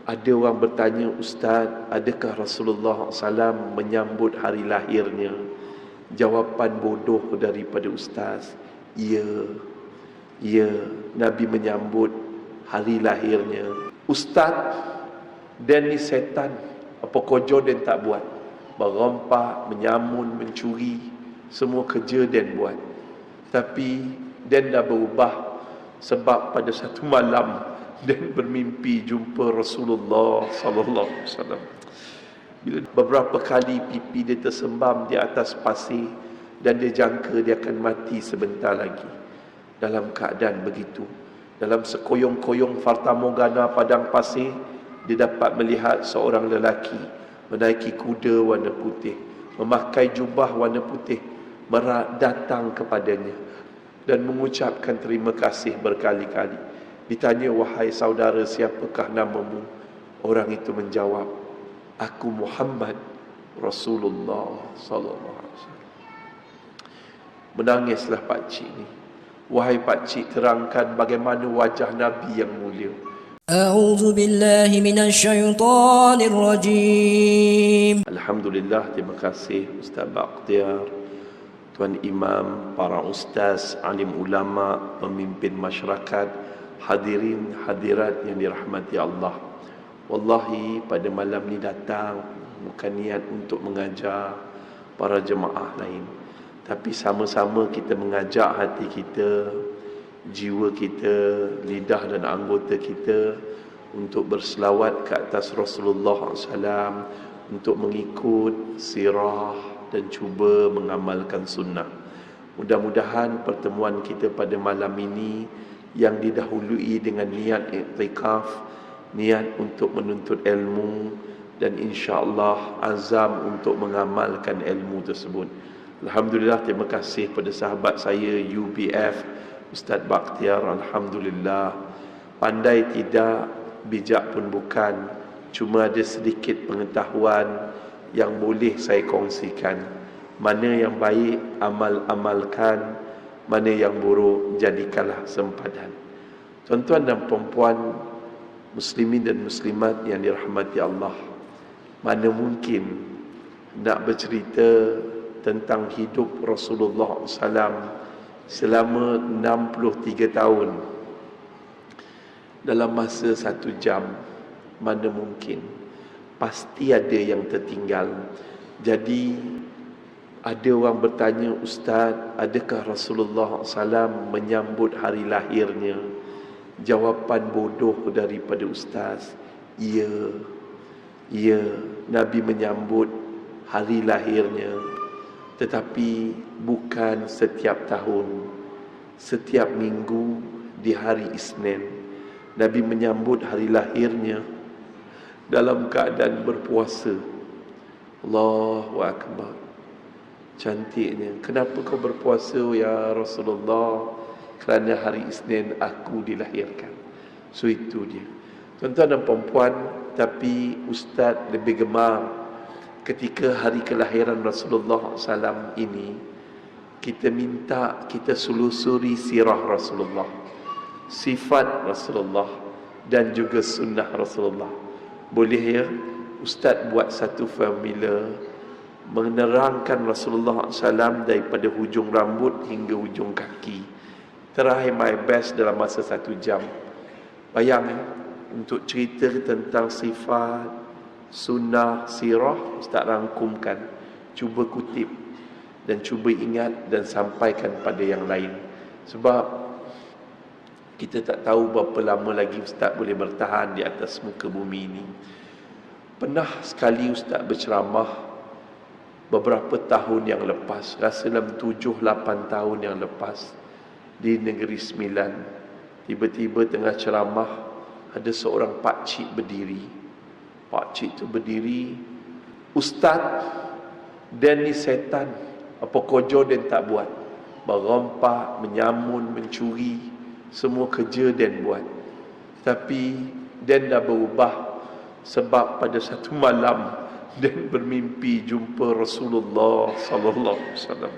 Ada orang bertanya, Ustaz, adakah Rasulullah SAW menyambut hari lahirnya? Jawapan bodoh daripada Ustaz, ya, ya, Nabi menyambut hari lahirnya. Ustaz, dan ni setan, apa kerja dia tak buat? Merompak, menyamun, mencuri, semua kerja dia buat. Tapi dia dah berubah sebab pada satu malam dan bermimpi jumpa Rasulullah sallallahu alaihi wasallam. Bila beberapa kali pipi dia tersembam di atas pasir dan dia jangka dia akan mati sebentar lagi. Dalam keadaan begitu, dalam sekoyong-koyong fatamorgana padang pasir, dia dapat melihat seorang lelaki menaiki kuda warna putih, memakai jubah warna putih, datang kepadanya dan mengucapkan terima kasih berkali-kali. Ditanya, wahai saudara, siapakah namamu? Orang itu menjawab, aku Muhammad Rasulullah sallallahu alaihi wasallam. Menangislah pakcik ni. Wahai pakcik, terangkan bagaimana wajah Nabi yang mulia. A'udzu billahi minasyaitonir rajim. Alhamdulillah, terima kasih Ustaz Baqtiar, Tuan Imam, para ustaz, alim ulama, pemimpin masyarakat, hadirin hadirat yang dirahmati Allah. Wallahi pada malam ni datang bukan niat untuk mengajar para jemaah lain, tapi sama-sama kita mengajak hati kita, jiwa kita, lidah dan anggota kita untuk berselawat ke atas Rasulullah SAW, untuk mengikut sirah dan cuba mengamalkan sunnah. Mudah-mudahan pertemuan kita pada malam ini yang didahului dengan niat i'tikaf, niat untuk menuntut ilmu, dan insya-Allah azam untuk mengamalkan ilmu tersebut. Alhamdulillah, terima kasih pada sahabat saya UBF Ustaz Baqtiar. Alhamdulillah, pandai tidak, bijak pun bukan, cuma ada sedikit pengetahuan yang boleh saya kongsikan. Mana yang baik amalkan, mana yang buruk jadikanlah sempadan. Tuan-tuan dan puan-puan, muslimin dan muslimat yang dirahmati Allah, mana mungkin nak bercerita tentang hidup Rasulullah SAW selama 63 tahun dalam masa 1 jam. Mana mungkin, pasti ada yang tertinggal. Jadi ada orang bertanya, Ustaz, adakah Rasulullah SAW menyambut hari lahirnya? Jawapan bodoh daripada Ustaz, ya, ya, Nabi menyambut hari lahirnya. Tetapi bukan setiap tahun, setiap minggu di hari Isnin, Nabi menyambut hari lahirnya dalam keadaan berpuasa. Allahu Akbar. Cantiknya. Kenapa kau berpuasa ya Rasulullah? Kerana hari Isnin aku dilahirkan. So itu dia. Tuan-tuan dan puan-puan, tapi Ustaz lebih gemar ketika hari kelahiran Rasulullah SAW ini, kita minta kita selusuri sirah Rasulullah, sifat Rasulullah dan juga sunnah Rasulullah. Boleh ya Ustaz buat satu formula menerangkan Rasulullah SAW daripada hujung rambut hingga hujung kaki. Try my best dalam masa 1 jam. Bayang untuk cerita tentang sifat, sunnah, sirah, Ustaz rangkumkan. Cuba kutip dan cuba ingat dan sampaikan pada yang lain. Sebab kita tak tahu berapa lama lagi Ustaz boleh bertahan di atas muka bumi ini. Pernah sekali Ustaz berceramah beberapa tahun yang lepas, rasa dalam 7-8 tahun yang lepas, di Negeri Sembilan. Tiba-tiba tengah ceramah, ada seorang pakcik berdiri. Pakcik tu berdiri, Ustaz, dan ni setan, apa kerja dia tak buat? Merompak, menyamun, mencuri, semua kerja dia buat. Tapi dia dah berubah sebab pada satu malam dan bermimpi jumpa Rasulullah sallallahu alaihi wasallam.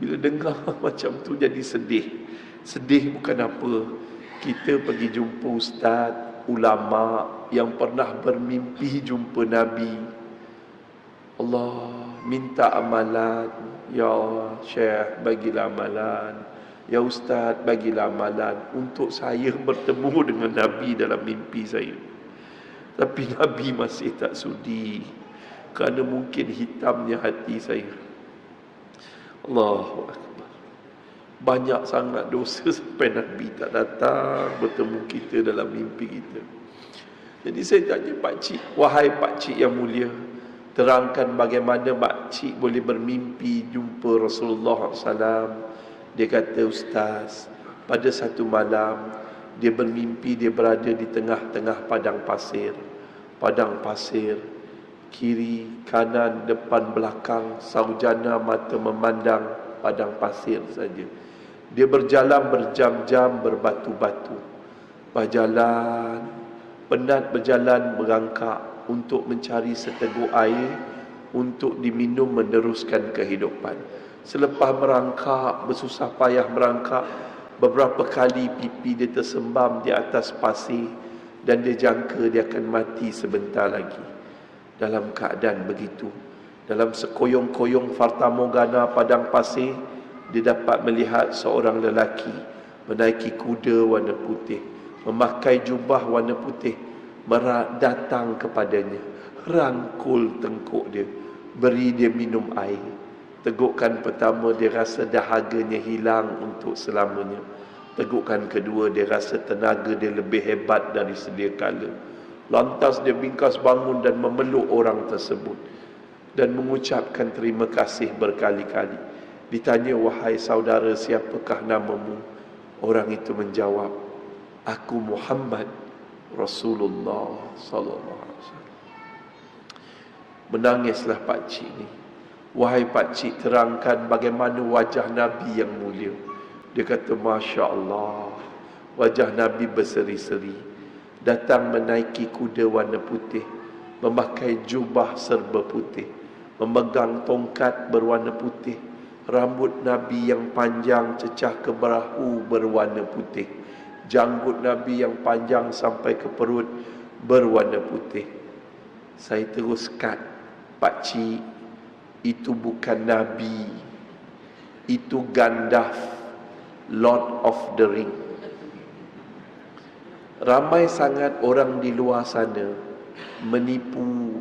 Bila dengar macam tu jadi sedih. Sedih bukan apa, kita pergi jumpa ustaz, ulama yang pernah bermimpi jumpa Nabi. Allah minta amalan. Ya Syekh, bagilah amalan. Ya Ustaz, bagilah amalan untuk saya bertemu dengan Nabi dalam mimpi saya. Tapi Nabi masih tak sudi, kerana mungkin hitamnya hati saya. Allahu Akbar. Banyak sangat dosa sampai Nabi tak datang bertemu kita dalam mimpi kita. Jadi saya tanya pakcik, wahai pakcik yang mulia, terangkan bagaimana pakcik boleh bermimpi jumpa Rasulullah SAW. Dia kata, Ustaz, pada satu malam dia bermimpi dia berada di tengah-tengah padang pasir. Padang pasir, kiri, kanan, depan, belakang, saujana mata memandang padang pasir saja. Dia berjalan berjam-jam berbatu-batu. Berjalan, penat berjalan merangkak untuk mencari seteguk air untuk diminum meneruskan kehidupan. Selepas merangkak, bersusah payah merangkak, beberapa kali pipi dia tersembam di atas pasir dan dia jangka dia akan mati sebentar lagi. Dalam keadaan begitu, dalam sekoyong-koyong fatamorgana padang pasir, dia dapat melihat seorang lelaki menaiki kuda warna putih, memakai jubah warna putih, datang kepadanya, rangkul tengkuk dia, beri dia minum air. Tegukan pertama dia rasa dahaganya hilang untuk selamanya. Tegukan kedua dia rasa tenaga dia lebih hebat dari sedia kala. Lantas dia bingkas bangun dan memeluk orang tersebut dan mengucapkan terima kasih berkali-kali. Ditanya, wahai saudara, siapakah namamu? Orang itu menjawab, aku Muhammad, Rasulullah sallallahu alaihi wasallam. Menangislah pakcik ni. Wahai pakcik, terangkan bagaimana wajah Nabi yang mulia. Dia kata, Masya Allah, wajah Nabi berseri-seri. Datang menaiki kuda warna putih, memakai jubah serba putih, memegang tongkat berwarna putih. Rambut Nabi yang panjang cecah ke bahu berwarna putih. Janggut Nabi yang panjang sampai ke perut berwarna putih. Saya terus kat, pakcik, itu bukan Nabi, itu Gandalf, Lord of the Ring. Ramai sangat orang di luar sana menipu,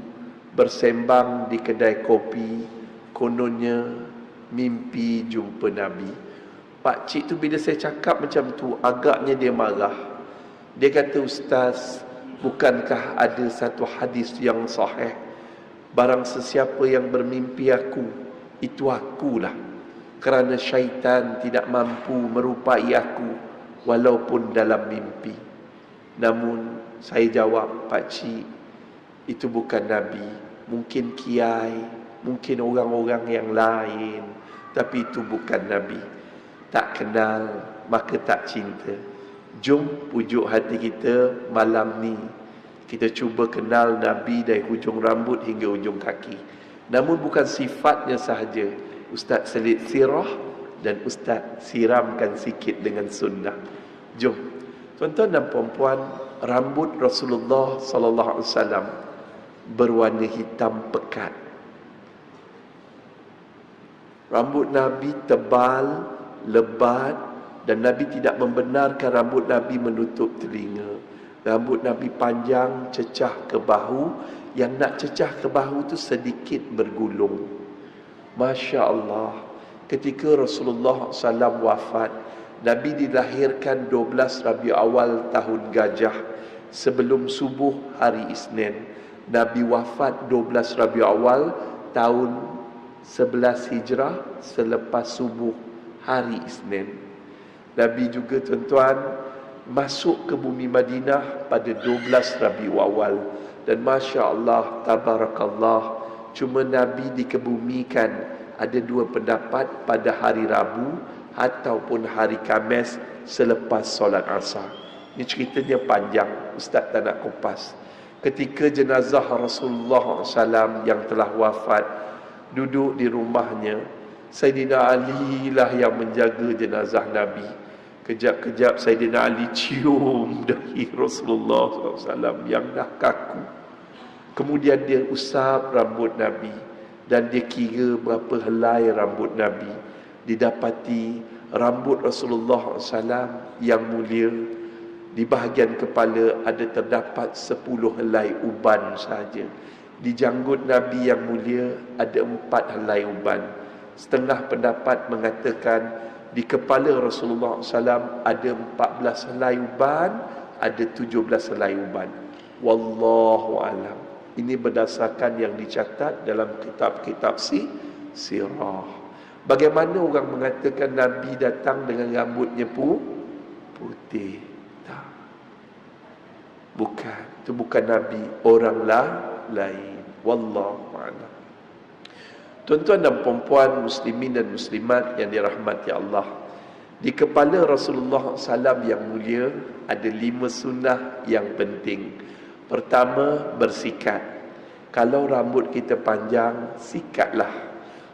bersembang di kedai kopi, kononnya mimpi jumpa Nabi. Pakcik tu bila saya cakap macam tu, agaknya dia marah. Dia kata, Ustaz, bukankah ada satu hadis yang sahih, barang sesiapa yang bermimpi aku, itu akulah, kerana syaitan tidak mampu merupai aku walaupun dalam mimpi. Namun saya jawab, pakcik, itu bukan Nabi, mungkin kiai, mungkin orang-orang yang lain, tapi itu bukan Nabi. Tak kenal maka tak cinta. Jom pujuk hati kita malam ni, kita cuba kenal Nabi dari hujung rambut hingga hujung kaki. Namun bukan sifatnya sahaja. Ustaz selit sirah dan Ustaz siramkan sikit dengan sunnah. Jom. Tuan-tuan dan puan-puan, rambut Rasulullah sallallahu alaihi wasallam berwarna hitam pekat. Rambut Nabi tebal, lebat, dan Nabi tidak membenarkan rambut Nabi menutup telinga. Rambut Nabi panjang, cecah ke bahu. Yang nak cecah ke bahu tu sedikit bergulung. Masya Allah. Ketika Rasulullah SAW wafat, Nabi dilahirkan 12 Rabiul Awal tahun Gajah, sebelum subuh hari Isnin. Nabi wafat 12 Rabiul Awal tahun 11 Hijrah selepas subuh hari Isnin. Nabi juga, tuan-tuan, masuk ke bumi Madinah pada 12 Rabiul Awal. Dan Masya Allah, Tabarakallah, cuma Nabi dikebumikan, ada dua pendapat, pada hari Rabu ataupun hari Khamis selepas solat Asar. Ini ceritanya panjang, Ustaz tak nak kupas. Ketika jenazah Rasulullah SAW yang telah wafat duduk di rumahnya, Sayyidina Ali lah yang menjaga jenazah Nabi. Kejap-kejap Sayyidina Ali cium dahi Rasulullah SAW yang dah kaku. Kemudian dia usap rambut Nabi dan dia kira berapa helai rambut Nabi. Didapati rambut Rasulullah SAW yang mulia, di bahagian kepala ada terdapat 10 helai uban saja. Di janggut Nabi yang mulia ada 4 helai uban. Setengah pendapat mengatakan di kepala Rasulullah SAW ada 14 helai uban, ada 17 helai uban. Wallahu alam. Ini berdasarkan yang dicatat dalam kitab-kitab sirah. Bagaimana orang mengatakan Nabi datang dengan rambutnya putih? Tak. Bukan. Itu bukan Nabi. Orang lain. Wallahu a'lam. Tuan-tuan dan puan-puan, muslimin dan muslimat yang dirahmati Allah, di kepala Rasulullah SAW yang mulia ada 5 sunnah yang penting. Pertama, bersikat. Kalau rambut kita panjang, sikatlah.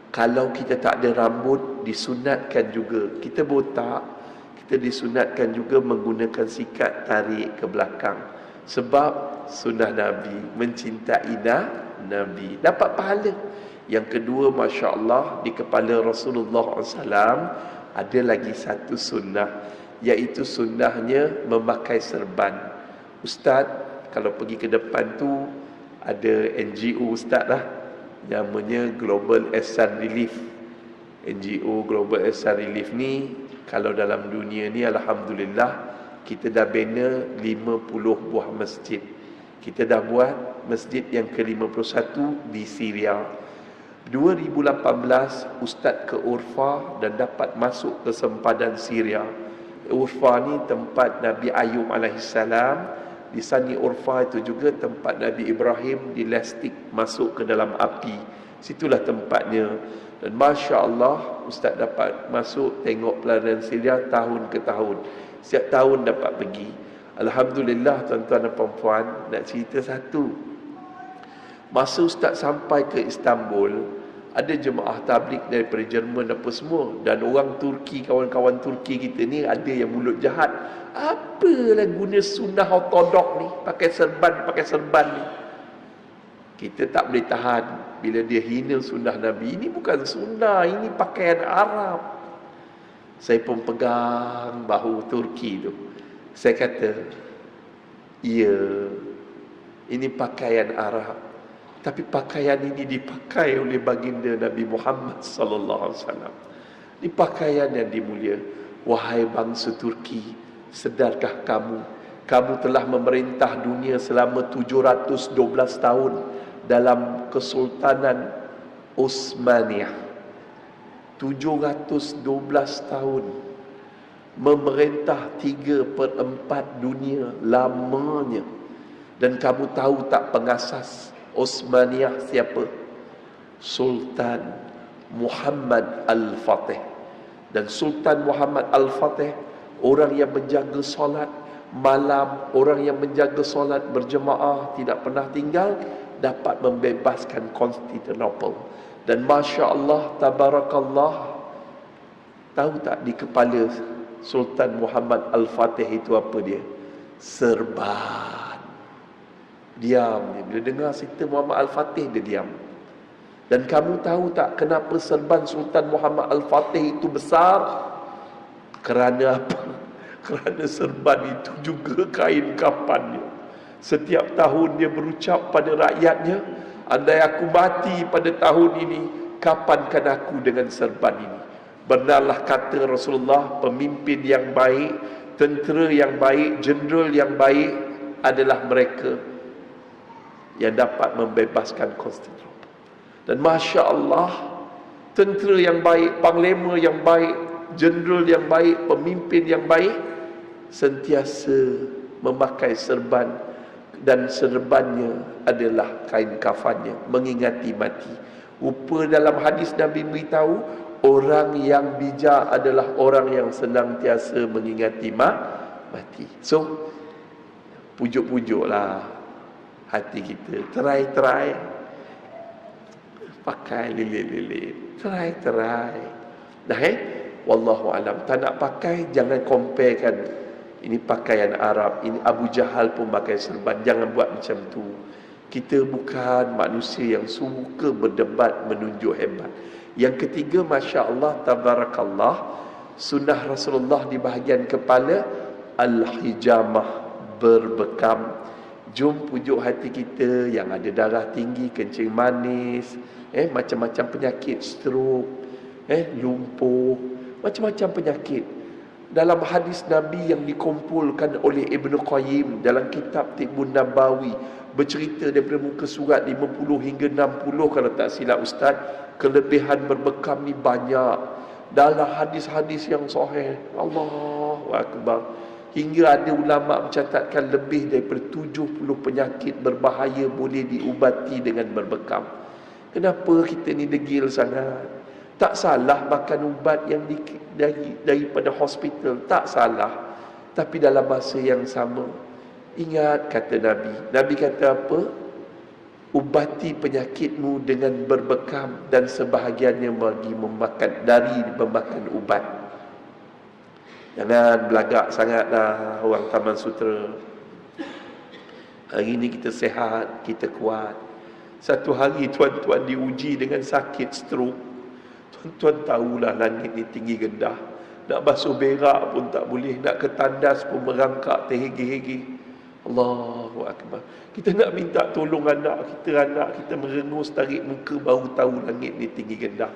Kalau kita tak ada rambut, disunatkan juga. Kita botak, kita disunatkan juga menggunakan sikat tarik ke belakang. Sebab sunnah Nabi, mencintai Nabi, dapat pahala. Yang kedua, Masya Allah, di kepala Rasulullah SAW ada lagi satu sunnah, iaitu sunnahnya memakai serban. Ustaz, kalau pergi ke depan tu ada NGO Ustaz lah, namanya Global Ihsan Relief. NGO Global Ihsan Relief ni, kalau dalam dunia ni Alhamdulillah kita dah bina 50 buah masjid. Kita dah buat masjid yang ke-51 di Syria. 2018 Ustaz ke Urfa dan dapat masuk ke sempadan Syria. Urfa ni tempat Nabi Ayub alaihissalam. Di sana Urfa itu juga tempat Nabi Ibrahim dilastik masuk ke dalam api. Situlah tempatnya. Dan Masya Allah, Ustaz dapat masuk tengok pelayanan Syria tahun ke tahun. Setiap tahun dapat pergi. Alhamdulillah tuan-tuan dan puan-puan, nak cerita satu. Masa Ustaz sampai ke Istanbul, ada jemaah tabligh daripada Jerman apa semua, dan orang Turki, kawan-kawan Turki kita ni ada yang mulut jahat. Apalah guna sunnah ortodok ni, pakai serban ni. Kita tak boleh tahan bila dia hina sunnah Nabi. Ini bukan sunnah, ini pakaian Arab. Saya pun pegang bahu Turki tu. Saya kata, ya, ini pakaian Arab. Tapi pakaian ini dipakai oleh baginda Nabi Muhammad sallallahu alaihi wasallam. Ini pakaian yang dimulia. Wahai bangsa Turki, sedarkah kamu telah memerintah dunia selama 712 tahun dalam Kesultanan Utsmaniyah. 712 tahun memerintah 3/4 dunia, lamanya. Dan kamu tahu tak pengasas Utsmaniyah siapa? Sultan Muhammad Al-Fatih. Dan Sultan Muhammad Al-Fatih, orang yang menjaga solat malam, orang yang menjaga solat berjemaah, tidak pernah tinggal, dapat membebaskan Konstantinopel. Dan Masya Allah, Tabarakallah, tahu tak di kepala Sultan Muhammad Al-Fatih itu apa dia? Serban. Diam dia. Bila dengar cerita Muhammad Al-Fatih, dia diam. Dan kamu tahu tak kenapa serban Sultan Muhammad Al-Fatih itu besar? Kerana apa? Kerana serban itu juga kain kafannya. Setiap tahun dia berucap pada rakyatnya, andai aku mati pada tahun ini, kapankan aku dengan serban ini. Benarlah kata Rasulullah, pemimpin yang baik, tentera yang baik, jeneral yang baik adalah mereka yang dapat membebaskan Konstantinopel. Dan Masya Allah, tentera yang baik, panglima yang baik, jeneral yang baik, pemimpin yang baik, sentiasa memakai serban. Dan serbannya adalah kain kafannya, mengingati mati. Rupa dalam hadis Nabi beritahu, orang yang bijak adalah orang yang senantiasa mengingati mati. So, pujuk-pujuklah hati kita. Try pakai lilit-lilit. Try. Dah Wallahu alam. Tak nak pakai, jangan comparekan. Ini pakaian Arab, ini Abu Jahal pun pakai serban. Jangan buat macam tu. Kita bukan manusia yang suka berdebat menunjuk hebat. Yang ketiga, Masya Allah, Tabarakallah, sunnah Rasulullah di bahagian kepala, al-hijamah, berbekam. Jom pujuk hati kita yang ada darah tinggi, kencing manis, macam-macam penyakit, stroke, lumpuh, macam-macam penyakit. Dalam hadis Nabi yang dikumpulkan oleh Ibn Qayyim dalam kitab Tibbun Nabawi, bercerita daripada muka surat 50 hingga 60 kalau tak silap Ustaz, kelebihan berbekam ni banyak. Dalam hadis-hadis yang sahih, Allahu Akbar, hingga ada ulama mencatatkan lebih daripada 70 penyakit berbahaya boleh diubati dengan berbekam. Kenapa kita ni degil sangat? Tak salah makan ubat yang daripada hospital, tak salah. Tapi dalam masa yang sama, ingat kata Nabi. Nabi kata apa? Ubati penyakitmu dengan berbekam, dan sebahagiannya bagi memakan ubat. Jangan belagak sangatlah orang Taman Sutera. Hari ini kita sehat, kita kuat. Satu hari tuan-tuan diuji dengan sakit stroke. Tuan-tuan tahulah langit ni tinggi rendah. Nak basuh berak pun tak boleh, nak ke tandas pun merangkak terhegi-hegi. Allahu Akbar. Kita nak minta tolong anak kita merengus tarik muka baru tahu langit ni tinggi rendah.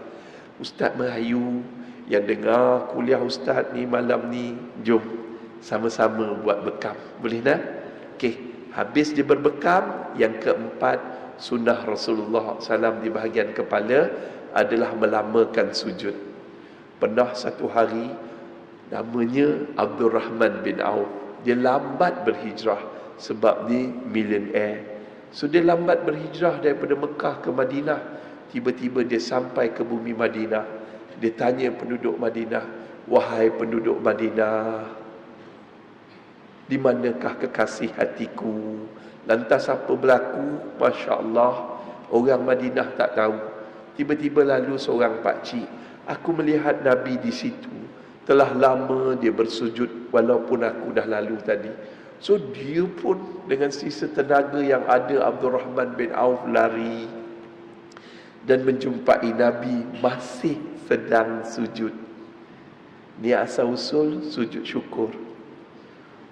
Ustaz merayu yang dengar kuliah Ustaz ni malam ni, jom sama-sama buat bekam. Boleh tak? Okey, habis dia berbekam, yang keempat, sunnah Rasulullah SAW di bahagian kepala adalah melamakan sujud. Pernah satu hari, namanya Abdul Rahman bin Auf, dia lambat berhijrah sebab dia millionaire. So dia lambat berhijrah daripada Mekah ke Madinah. Tiba-tiba dia sampai ke bumi Madinah. Dia tanya penduduk Madinah, wahai penduduk Madinah, di manakah kekasih hatiku? Lantas apa berlaku? Masya Allah, orang Madinah tak tahu. Tiba-tiba lalu seorang pakcik, aku melihat Nabi di situ. Telah lama dia bersujud walaupun aku dah lalu tadi. So dia pun dengan sisa tenaga yang ada, Abdul Rahman bin Auf lari dan menjumpai Nabi masih sedang sujud. Ni asal usul sujud syukur.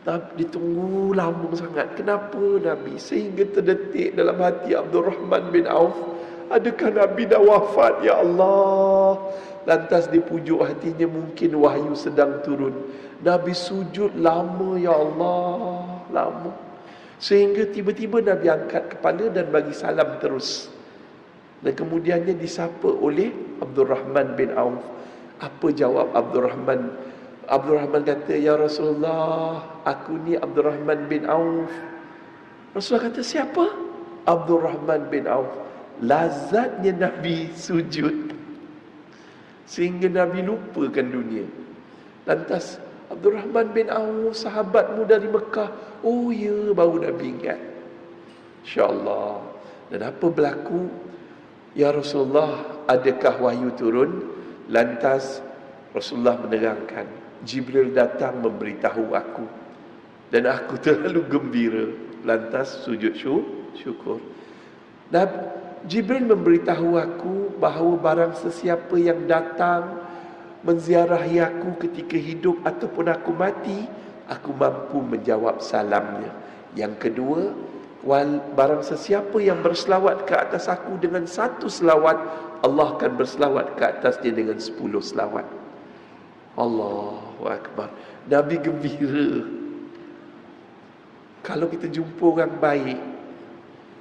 Tapi ditunggu lama sangat. Kenapa Nabi? Sehingga terdetik dalam hati Abdul Rahman bin Auf, adakah Nabi dah wafat, ya Allah? Lantas dipujuk hatinya, mungkin wahyu sedang turun. Nabi sujud lama, ya Allah, lama. Sehingga tiba-tiba Nabi angkat kepala dan bagi salam terus. Dan kemudiannya disapa oleh Abdul Rahman bin Auf. Apa jawab Abdul Rahman? Abdul Rahman kata, ya Rasulullah, aku ni Abdul Rahman bin Auf. Rasulullah kata, siapa? Abdul Rahman bin Auf. Lazatnya Nabi sujud sehingga Nabi lupakan dunia. Lantas Abdul Rahman bin Auf, sahabatmu dari Mekah. Oh ya, baru Nabi ingat. InsyaAllah. Dan apa berlaku? Ya Rasulullah, adakah wahyu turun? Lantas Rasulullah menerangkan, Jibril datang memberitahu aku, dan aku terlalu gembira. Lantas sujud syukur. Jibril memberitahu aku bahawa barang sesiapa yang datang menziarahi aku ketika hidup ataupun aku mati, aku mampu menjawab salamnya. Yang kedua, barang sesiapa yang berselawat ke atas aku dengan satu selawat, Allah akan berselawat ke atasnya dengan 10 selawat. Allahu Akbar. Nabi gembira. Kalau kita jumpa orang baik,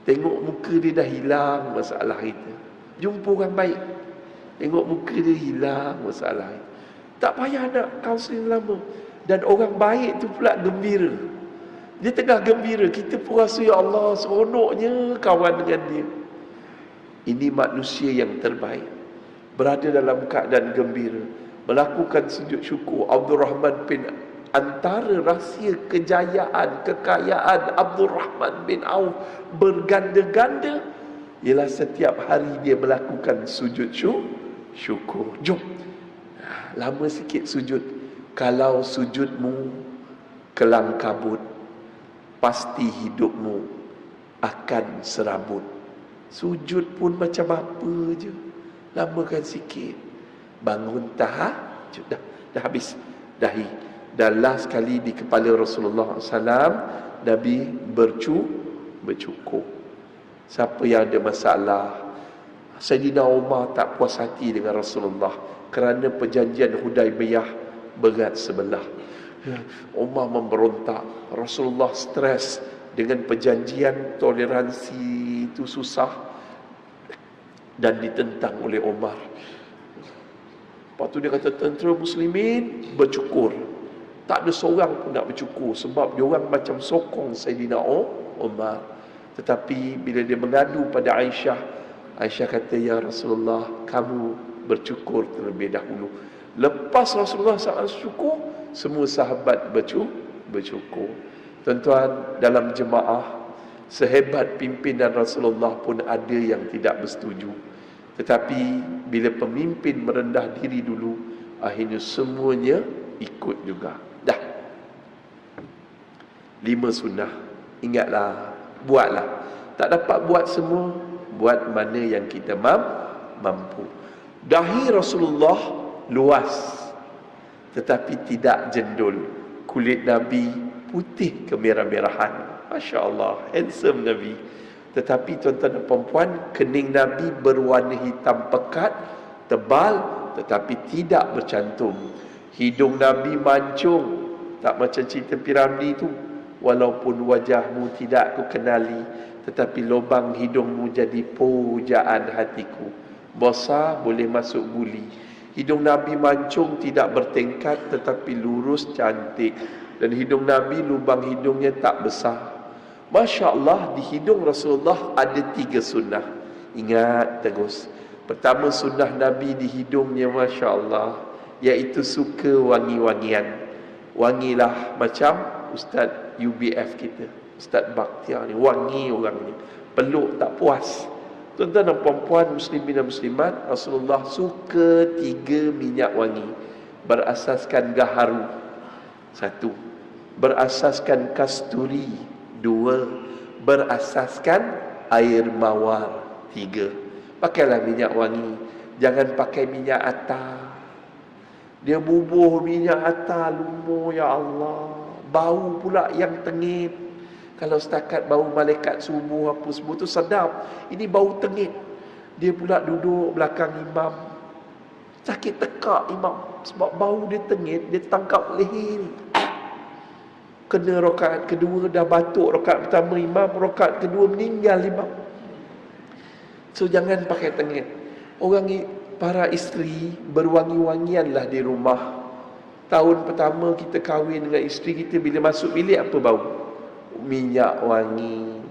tengok muka dia dah hilang masalah kita. Jumpa orang baik, tengok muka dia hilang masalah kita. Tak payah nak kaunseling lama. Dan orang baik tu pula gembira. Dia tengah gembira, kita pun rasa, ya Allah, seronoknya kawan dengan dia. Ini manusia yang terbaik, berada dalam keadaan gembira, melakukan sujud syukur. Abdul Rahman bin, antara rahsia kejayaan, kekayaan Abdul Rahman bin Auf berganda-ganda ialah setiap hari dia melakukan sujud syukur. Jom, Lama sikit sujud. Kalau sujudmu kelang kabut, pasti hidupmu akan serabut. Sujud pun macam apa je, lamakan sikit. Bangun tahajud, dah habis. Dahi. Dan last sekali di kepala Rasulullah SAW, Nabi bercukur. Siapa yang ada masalah, Sayyidina Umar tak puas hati dengan Rasulullah kerana perjanjian Hudaibiyah berat sebelah. Umar memberontak, Rasulullah stres dengan perjanjian toleransi itu susah dan ditentang oleh Umar. Lepas tu dia kata tentera muslimin bercukur. Tak ada seorang pun nak bercukur sebab dia orang macam sokong Sayyidina Umar. Tetapi bila dia mengadu pada Aisyah, Aisyah kata, ya Rasulullah, kamu bercukur terlebih dahulu. Lepas Rasulullah SAW bercukur, semua sahabat bercukur. Tuan-tuan, dalam jemaah, sehebat pimpinan Rasulullah pun ada yang tidak bersetuju. Tetapi bila pemimpin merendah diri dulu, akhirnya semuanya ikut juga. Dah 5 sunnah. Ingatlah, buatlah. Tak dapat buat semua, buat mana yang kita mampu. Dahi Rasulullah luas, tetapi tidak jendul. Kulit Nabi putih kemerah-merahan. Masya Allah, handsome Nabi. Tetapi tuan-tuan dan perempuan, kening Nabi berwarna hitam pekat, tebal, tetapi tidak bercantum. Hidung Nabi mancung, tak macam cerita Piramli tu. Walaupun wajahmu tidak ku kenali, tetapi lubang hidungmu jadi pujaan hatiku. Besar boleh masuk guli. Hidung Nabi mancung tidak bertingkat, tetapi lurus cantik. Dan hidung Nabi, lubang hidungnya tak besar. Masya Allah, di hidung Rasulullah ada 3 sunnah. Ingat terus. Pertama sunnah Nabi di hidungnya, Masya Allah, iaitu suka wangi-wangian. Wangilah macam Ustaz UBF kita, Ustaz Bakhtiar ni, wangi orang ni, peluk tak puas. Tuan-tuan dan puan-puan, muslimin dan muslimat, Rasulullah suka 3 minyak wangi. Berasaskan gaharu 1, berasaskan kasturi 2, berasaskan air mawar 3. Pakailah minyak wangi, jangan pakai minyak atar. Dia bubuh minyak atar lumur, ya Allah, bau pula yang tengit. Kalau setakat bau malaikat subuh apa semua tu sedap, ini bau tengit. Dia pula duduk belakang imam, sakit tekak imam sebab bau dia tengit. Dia tangkap leher, kena rakaat kedua dah batuk. Rakaat pertama imam, rakaat kedua meninggal imam. So jangan pakai tengit. Para isteri, berwangi-wangianlah di rumah. Tahun pertama kita kahwin dengan isteri kita, bila masuk bilik apa bau? Minyak wangi.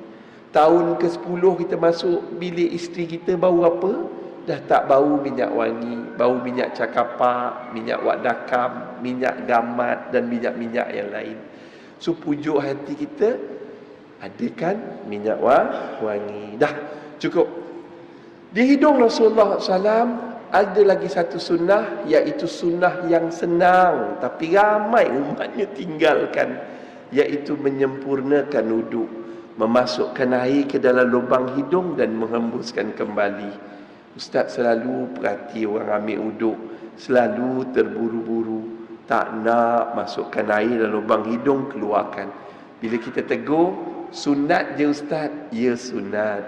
Tahun ke-10 kita masuk bilik isteri kita, bau apa? Dah tak bau minyak wangi, bau minyak cakapak, minyak wak dakam, minyak gamat dan minyak-minyak yang lain. So pujuk hati kita, adakan minyak wangi. Dah cukup. Di hidung Rasulullah SAW ada lagi satu sunnah, iaitu sunnah yang senang tapi ramai umatnya tinggalkan, iaitu menyempurnakan wuduk, memasukkan air ke dalam lubang hidung dan menghembuskan kembali. Ustaz selalu perhati orang ambil wuduk, selalu terburu-buru, tak nak masukkan air dalam lubang hidung, keluarkan. Bila kita tegur, sunat je Ustaz. Ya sunat,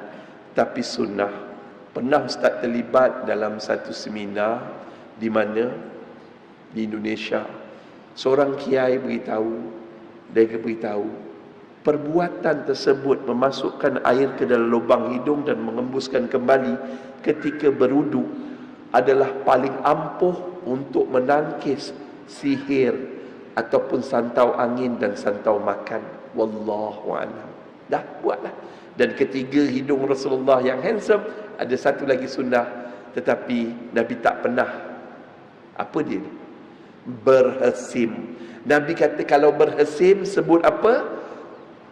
tapi sunnah. Pernah Ustaz terlibat dalam satu seminar di mana di Indonesia. Seorang kiai beritahu, perbuatan tersebut, memasukkan air ke dalam lubang hidung dan mengembuskan kembali ketika berwuduk, adalah paling ampuh untuk menangkis sihir ataupun santau angin dan santau makan. Wallahu a'lam. Dah buatlah. Dan ketiga, hidung Rasulullah yang handsome. Ada satu lagi sunnah, tetapi Nabi tak pernah, apa dia? Berhesim. Nabi kata kalau berhesim sebut apa?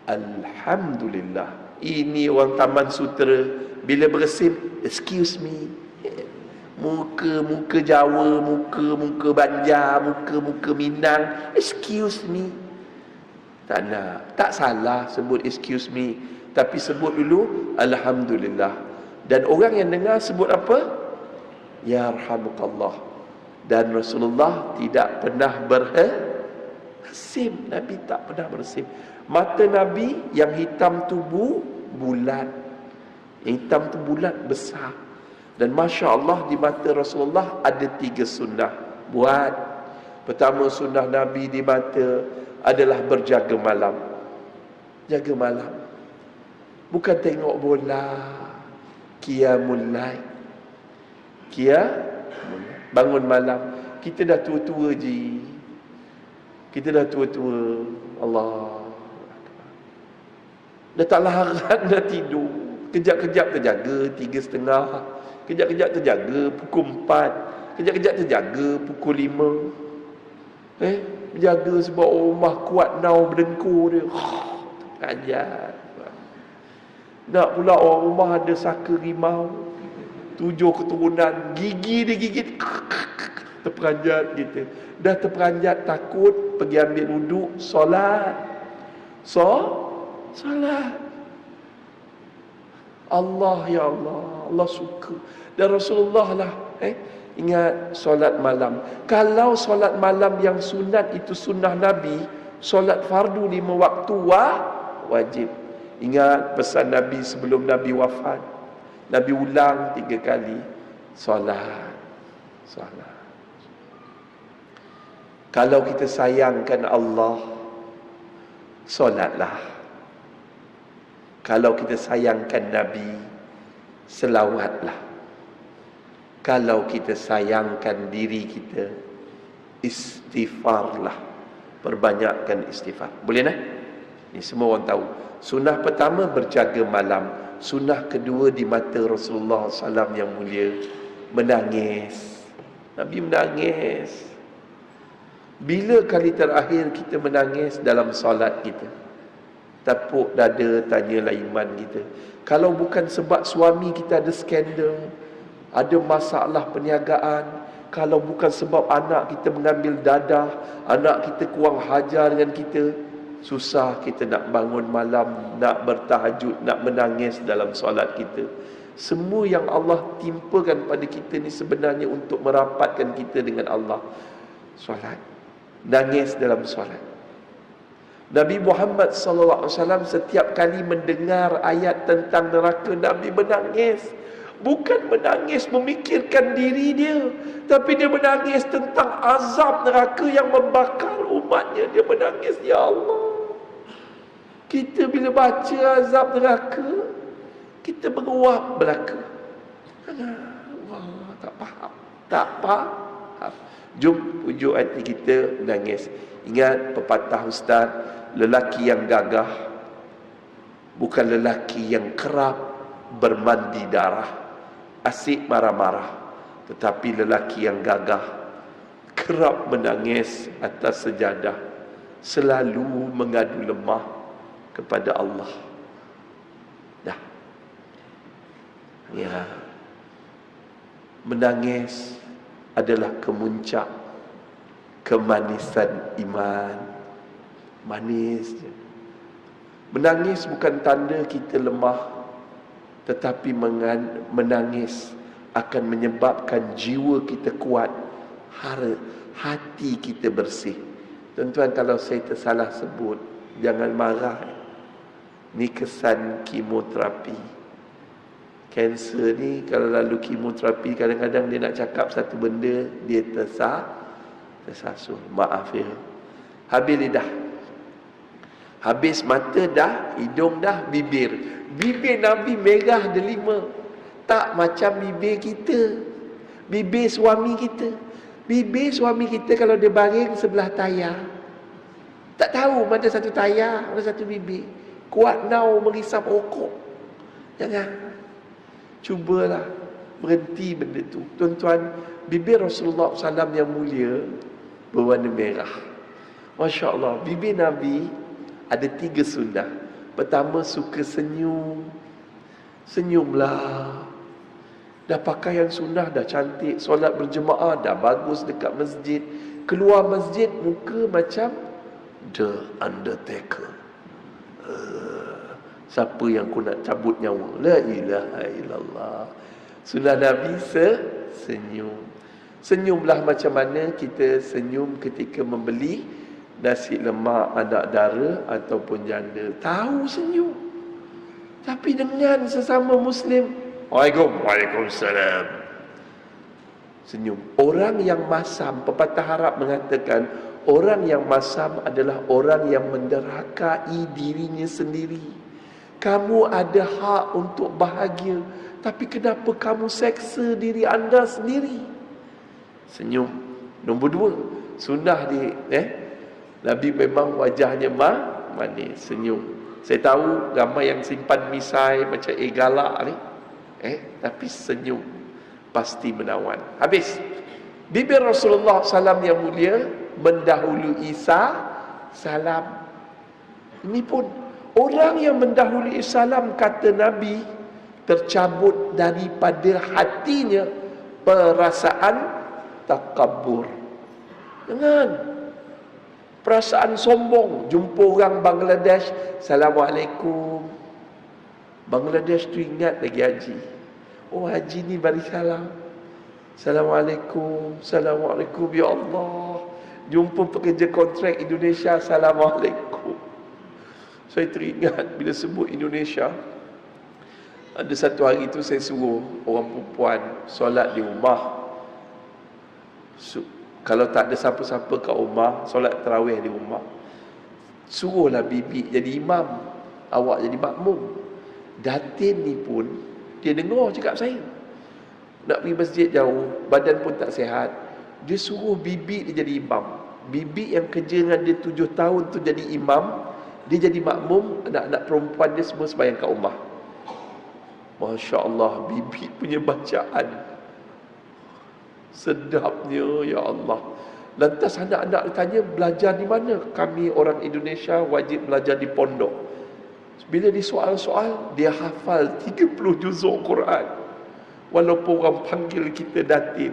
Alhamdulillah. Ini orang Taman Sutera, bila berhesim, excuse me, Muka Jawa, muka Banjar, muka Minang. Excuse me. Tak nak. Tak salah sebut excuse me. Tapi sebut dulu Alhamdulillah. Dan orang yang dengar sebut apa? Yarhamukallah. Dan Rasulullah tidak pernah bersim. Nabi tak pernah bersim. Mata Nabi yang hitam tu bulat. Yang hitam tu bulat besar. Dan Masya Allah di mata Rasulullah ada 3 sunnah buat. Pertama sunnah Nabi di mata adalah berjaga malam. Jaga malam. Bukan tengok bola. Qiyamul lail. Bangun malam. Kita dah tua-tua je. Kita dah tua-tua. Allah. Dah tak larat dah tidur. Kejap-kejap terjaga 3:30. Kejap-kejap terjaga pukul 4. Kejap-kejap terjaga pukul 5. Berjaga sebab rumah kuat nau berdengkur dia. Terperanjat. Nak pula orang rumah ada saka rimau. 7 keturunan. Gigi dia gigit. Terperanjat gitu. Dah terperanjat takut. Pergi ambil wuduk. Solat. Solat. Allah ya Allah. Allah suka. Dan Rasulullah lah. Ingat solat malam. Kalau solat malam yang sunat itu sunnah Nabi. Solat fardu 5 waktu wajib. Ingat pesan Nabi sebelum Nabi wafat. Nabi ulang 3 kali. Solat. Kalau kita sayangkan Allah, solatlah. Kalau kita sayangkan Nabi, selawatlah. Kalau kita sayangkan diri kita, istighfarlah. Perbanyakkan istighfar. Boleh nak? Ni semua orang tahu. Sunnah pertama berjaga malam. Sunnah kedua di mata Rasulullah SAW yang mulia, menangis. Nabi menangis. Bila kali terakhir kita menangis dalam solat kita? Tepuk dada, tanyalah iman kita. Kalau bukan sebab suami kita ada skandal, ada masalah perniagaan, kalau bukan sebab anak kita mengambil dadah, anak kita kurang hajar dengan kita, susah kita nak bangun malam, nak bertahajud, nak menangis dalam solat kita. Semua yang Allah timpakan pada kita ni sebenarnya untuk merapatkan kita dengan Allah. Solat. Nangis dalam solat. Nabi Muhammad SAW setiap kali mendengar ayat tentang neraka, Nabi menangis. Bukan menangis memikirkan diri dia, tapi dia menangis tentang azab neraka yang membakar umatnya. Dia menangis, ya Allah. Kita bila baca azab neraka, kita menguap belaka. Allah tak faham. Jom pujuk hati kita menangis. Ingat pepatah Ustaz, lelaki yang gagah bukan lelaki yang kerap bermandi darah, asyik marah-marah. Tetapi lelaki yang gagah kerap menangis atas sejadah, selalu mengadu lemah kepada Allah. Dah. Ya. Menangis adalah kemuncak kemanisan iman. Manis je. Menangis bukan tanda kita lemah, tetapi menangis akan menyebabkan jiwa kita kuat, hati kita bersih. Tuan-tuan, kalau saya tersalah sebut, jangan marah. Ni kesan kemoterapi. Kanser ni kalau lalu kemoterapi, kadang-kadang dia nak cakap satu benda, dia tersasul. Maaf ya. Habis lidah, habis mata dah, hidung dah, bibir. Bibir Nabi merah delima. Tak macam bibir kita, bibir suami kita. Bibir suami kita kalau dia baring sebelah tayar, tak tahu mana satu tayar, mana satu bibir. Kuat nau merisap rokok. Jangan. Cubalah berhenti benda tu. Tuan-tuan, bibir Rasulullah SAW yang mulia berwarna merah. Masya Allah. Bibir Nabi ada 3 sunnah. Pertama, suka senyum. Senyumlah. dah pakaian sunnah, dah cantik, solat berjemaah, dah bagus dekat masjid. Keluar masjid, muka macam The Undertaker. Siapa yang aku nak cabut nyawa? La ilaha illallah. Sunnah Nabi senyum. Senyumlah macam mana kita senyum ketika membeli nasi lemak anak dara ataupun janda. Tahu senyum. Tapi dengan sesama Muslim, Waalaikumsalam. Senyum. Orang yang masam, pepatah Arab mengatakan, orang yang masam adalah orang yang menderhakai dirinya sendiri. Kamu ada hak untuk bahagia, tapi kenapa kamu seksa diri anda sendiri? Senyum. Nombor dua, sunnah Nabi memang wajahnya manis, senyum. Saya tahu ramai yang simpan misai macam galak ni, tapi senyum pasti menawan. Habis. Bibir Rasulullah SAW yang mulia mendahului salam. Ini pun orang yang mendahului salam, kata Nabi, tercabut daripada hatinya perasaan takabur. Jangan perasaan sombong. Jumpa orang Bangladesh, Assalamualaikum. Bangladesh tu ingat lagi haji. Oh, haji ni bagi salam. Assalamualaikum. Assalamualaikum, ya Allah. Jumpa pekerja kontrak Indonesia, Assalamualaikum. Saya teringat bila sebut Indonesia, ada satu hari tu saya suruh orang perempuan solat di rumah. Kalau tak ada siapa-siapa kat rumah, solat tarawih di rumah. Suruhlah bibi jadi imam, awak jadi makmum. Datin ni pun dia dengar cakap saya. Nak pergi masjid jauh, badan pun tak sihat, dia suruh bibi dia jadi imam. Bibi yang kerja dengan dia 7 tahun tu jadi imam, dia jadi makmum, anak-anak perempuan dia semua sembahyang kat rumah. Masya Allah, bibi punya bacaan sedapnya, ya Allah. Lantas anak-anak ditanya, belajar di mana? Kami orang Indonesia wajib belajar di pondok. Bila disoal-soal, dia hafal 30 juzuk Quran. Walaupun orang panggil kita datin,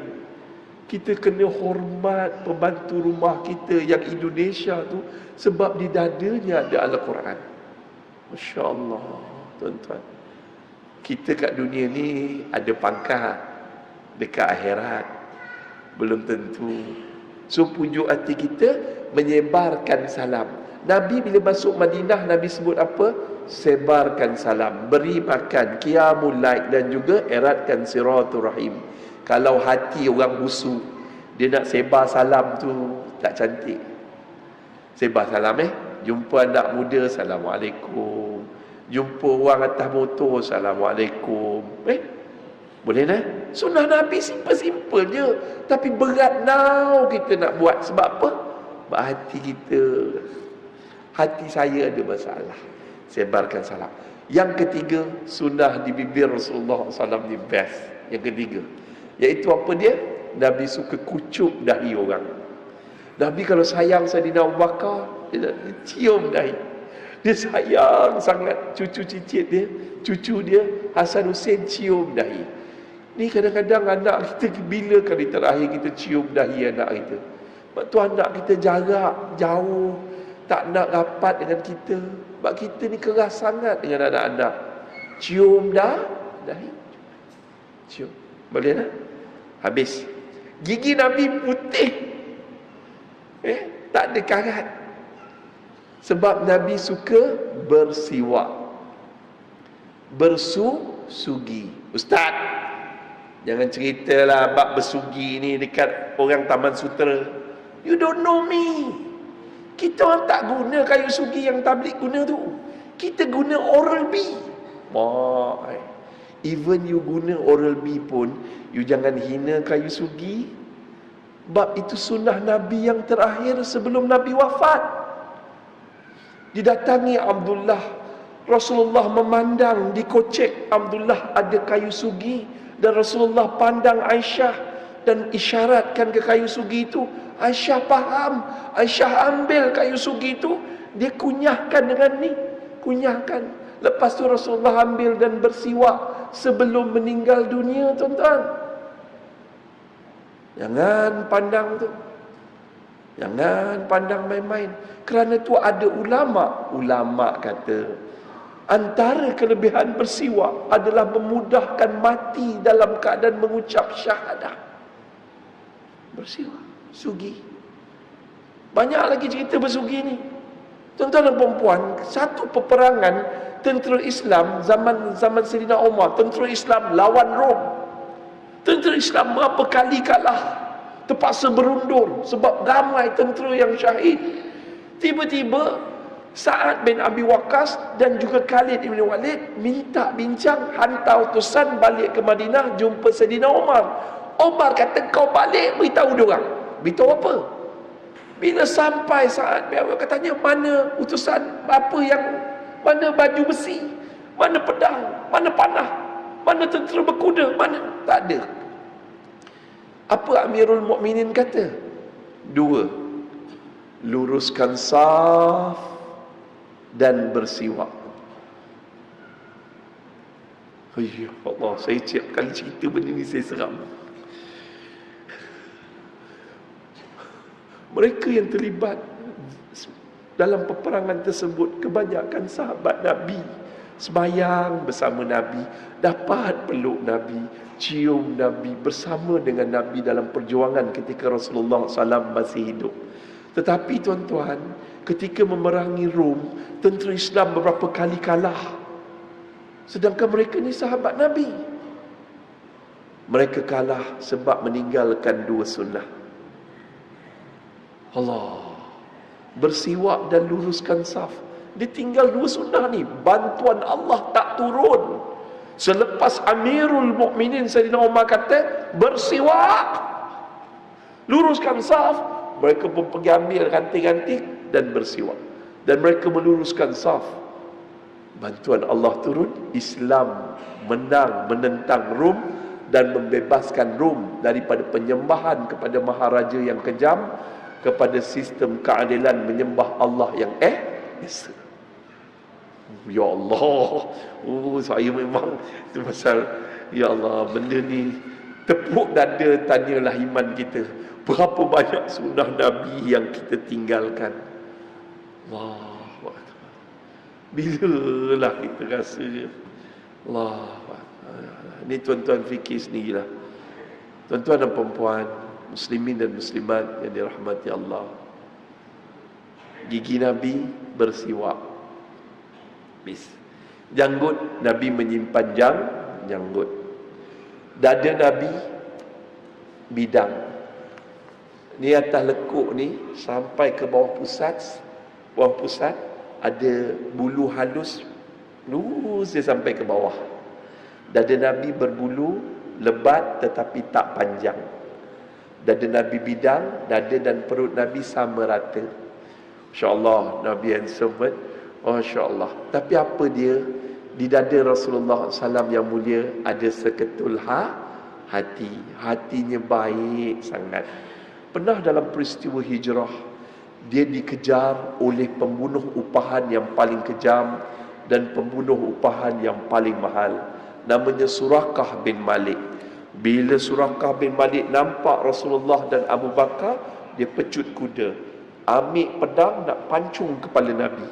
kita kena hormat pembantu rumah kita yang Indonesia tu, sebab di dadanya ada Al-Quran. Masya Allah, tuan-tuan. Kita kat dunia ni ada pangkat, dekat akhirat belum tentu. So pujuk hati kita menyebarkan salam. Nabi bila masuk Madinah, Nabi sebut apa? Sebarkan salam, beri makan, qiyamul lail, dan juga eratkan silaturahim. Kalau hati orang busuk, dia nak sebar salam tu tak cantik. Sebar salam jumpa anak muda, Assalamualaikum. Jumpa orang atas motor, Assalamualaikum. Boleh tak? Sunnah Nabi simple-simple je, tapi berat now kita nak buat. Sebab apa? Sebab hati kita, hati saya ada masalah. Sebarkan salam. Yang ketiga, sunnah di bibir Rasulullah SAW ni best. Yang ketiga, iaitu apa dia? Nabi suka kucup dahi orang. Nabi kalau sayang Saidina Abu Bakar, dia cium dahi. Dia sayang sangat cucu cicit dia, cucu dia Hasan Hussein, cium dahi. Ni kadang-kadang anak kita, bila kali terakhir kita cium dahi anak kita? Sebab tu anak kita jarak, jauh, tak nak rapat dengan kita. Sebab kita ni keras sangat dengan anak-anak. Cium dahi. Cium. Boleh tak? Habis. Gigi Nabi putih. Tak ada karat. Sebab Nabi suka bersiwak, bersugi. Ustaz, jangan ceritalah bab bersugi ni dekat orang Taman Sutera. You don't know me. Kita orang tak guna kayu sugi yang tabligh guna tu. Kita guna Oral-B. Even you guna Oral-B pun, you jangan hina kayu sugi. Sebab itu sunnah Nabi yang terakhir sebelum Nabi wafat. Didatangi Abdullah, Rasulullah memandang di kocek Abdullah ada kayu sugi, dan Rasulullah pandang Aisyah dan isyaratkan ke kayu sugi itu. Aisyah faham, Aisyah ambil kayu sugi itu, dia kunyahkan dengan ni, kunyahkan. Lepas tu Rasulullah ambil dan bersiwak sebelum meninggal dunia, tuan-tuan. Jangan pandang tu. Jangan pandang main-main. Kerana tu ada ulama kata antara kelebihan bersiwak adalah memudahkan mati dalam keadaan mengucap syahadah. Bersiwak, sugi. Banyak lagi cerita bersugi ni. Tuan-tuan dan puan-puan, satu peperangan tentera Islam zaman Sayyidina Umar, tentera Islam lawan Rom. Tentera Islam berapa kali kalah, terpaksa berundur sebab ramai tentera yang syahid. Tiba-tiba Sa'ad bin Abi Waqqas dan juga Khalid bin Walid minta bincang, hantar utusan balik ke Madinah jumpa Sayyidina Umar. Umar kata, kau balik beritahu diorang. Beritahu apa? Bila sampai Sa'ad bin Abi Waqqas tanya, mana utusan, mana baju besi, mana pedang, mana panah, mana tentera berkuda, mana? Tak ada. Apa Amirul Mukminin kata? Dua, luruskan saf dan bersiwak. Ya Allah, saya setiap kali cerita benda ni saya seram. Mereka yang terlibat dalam peperangan tersebut, kebanyakan sahabat Nabi, sembahyang bersama Nabi, dapat peluk Nabi, cium Nabi, bersama dengan Nabi dalam perjuangan ketika Rasulullah SAW masih hidup. Tetapi tuan-tuan, ketika memerangi Rom, tentera Islam beberapa kali kalah. Sedangkan mereka ni sahabat Nabi. Mereka kalah sebab meninggalkan dua sunnah. Allah, bersiwak dan luruskan saf. Dia tinggal dua sunnah ni. Bantuan Allah tak turun. Selepas Amirul Mukminin Sayyidina Umar kata, bersiwak, luruskan saf, mereka pun pergi ambil ranting-ranting dan bersiwak. Dan mereka meluruskan saf. Bantuan Allah turun. Islam menang menentang Rom dan membebaskan Rom daripada penyembahan kepada maharaja yang kejam, kepada sistem keadilan menyembah Allah yang esa. Ya Allah, saya memang itu pasal, ya Allah, benda ni tepuk dada, tanyalah iman kita. Berapa banyak sunnah Nabi yang kita tinggalkan. Allahu Akbar. Bilalah kita rasa Allahu Akbar. Ini tuan-tuan fikir sendirilah. Tuan-tuan dan perempuan, muslimin dan muslimat yang dirahmati Allah, gigi Nabi bersiwak. Janggut Nabi menyimpan janggut. Dada Nabi bidang. Ni atas lekuk ni sampai ke bawah pusat. Bawah pusat ada bulu halus, lurus dia sampai ke bawah. Dada Nabi berbulu lebat tetapi tak panjang. Dada Nabi bidang, dada dan perut Nabi sama rata. Masya-Allah, Nabi handsome. Masya-Allah. Tapi apa dia? Di dada Rasulullah SAW yang mulia ada seketul hati. Hatinya baik sangat. Pernah dalam peristiwa hijrah, dia dikejar oleh pembunuh upahan yang paling kejam dan pembunuh upahan yang paling mahal. Namanya Suraqah bin Malik. Bila Suraqah bin Malik nampak Rasulullah dan Abu Bakar, dia pecut kuda, ambil pedang nak pancung kepala Nabi.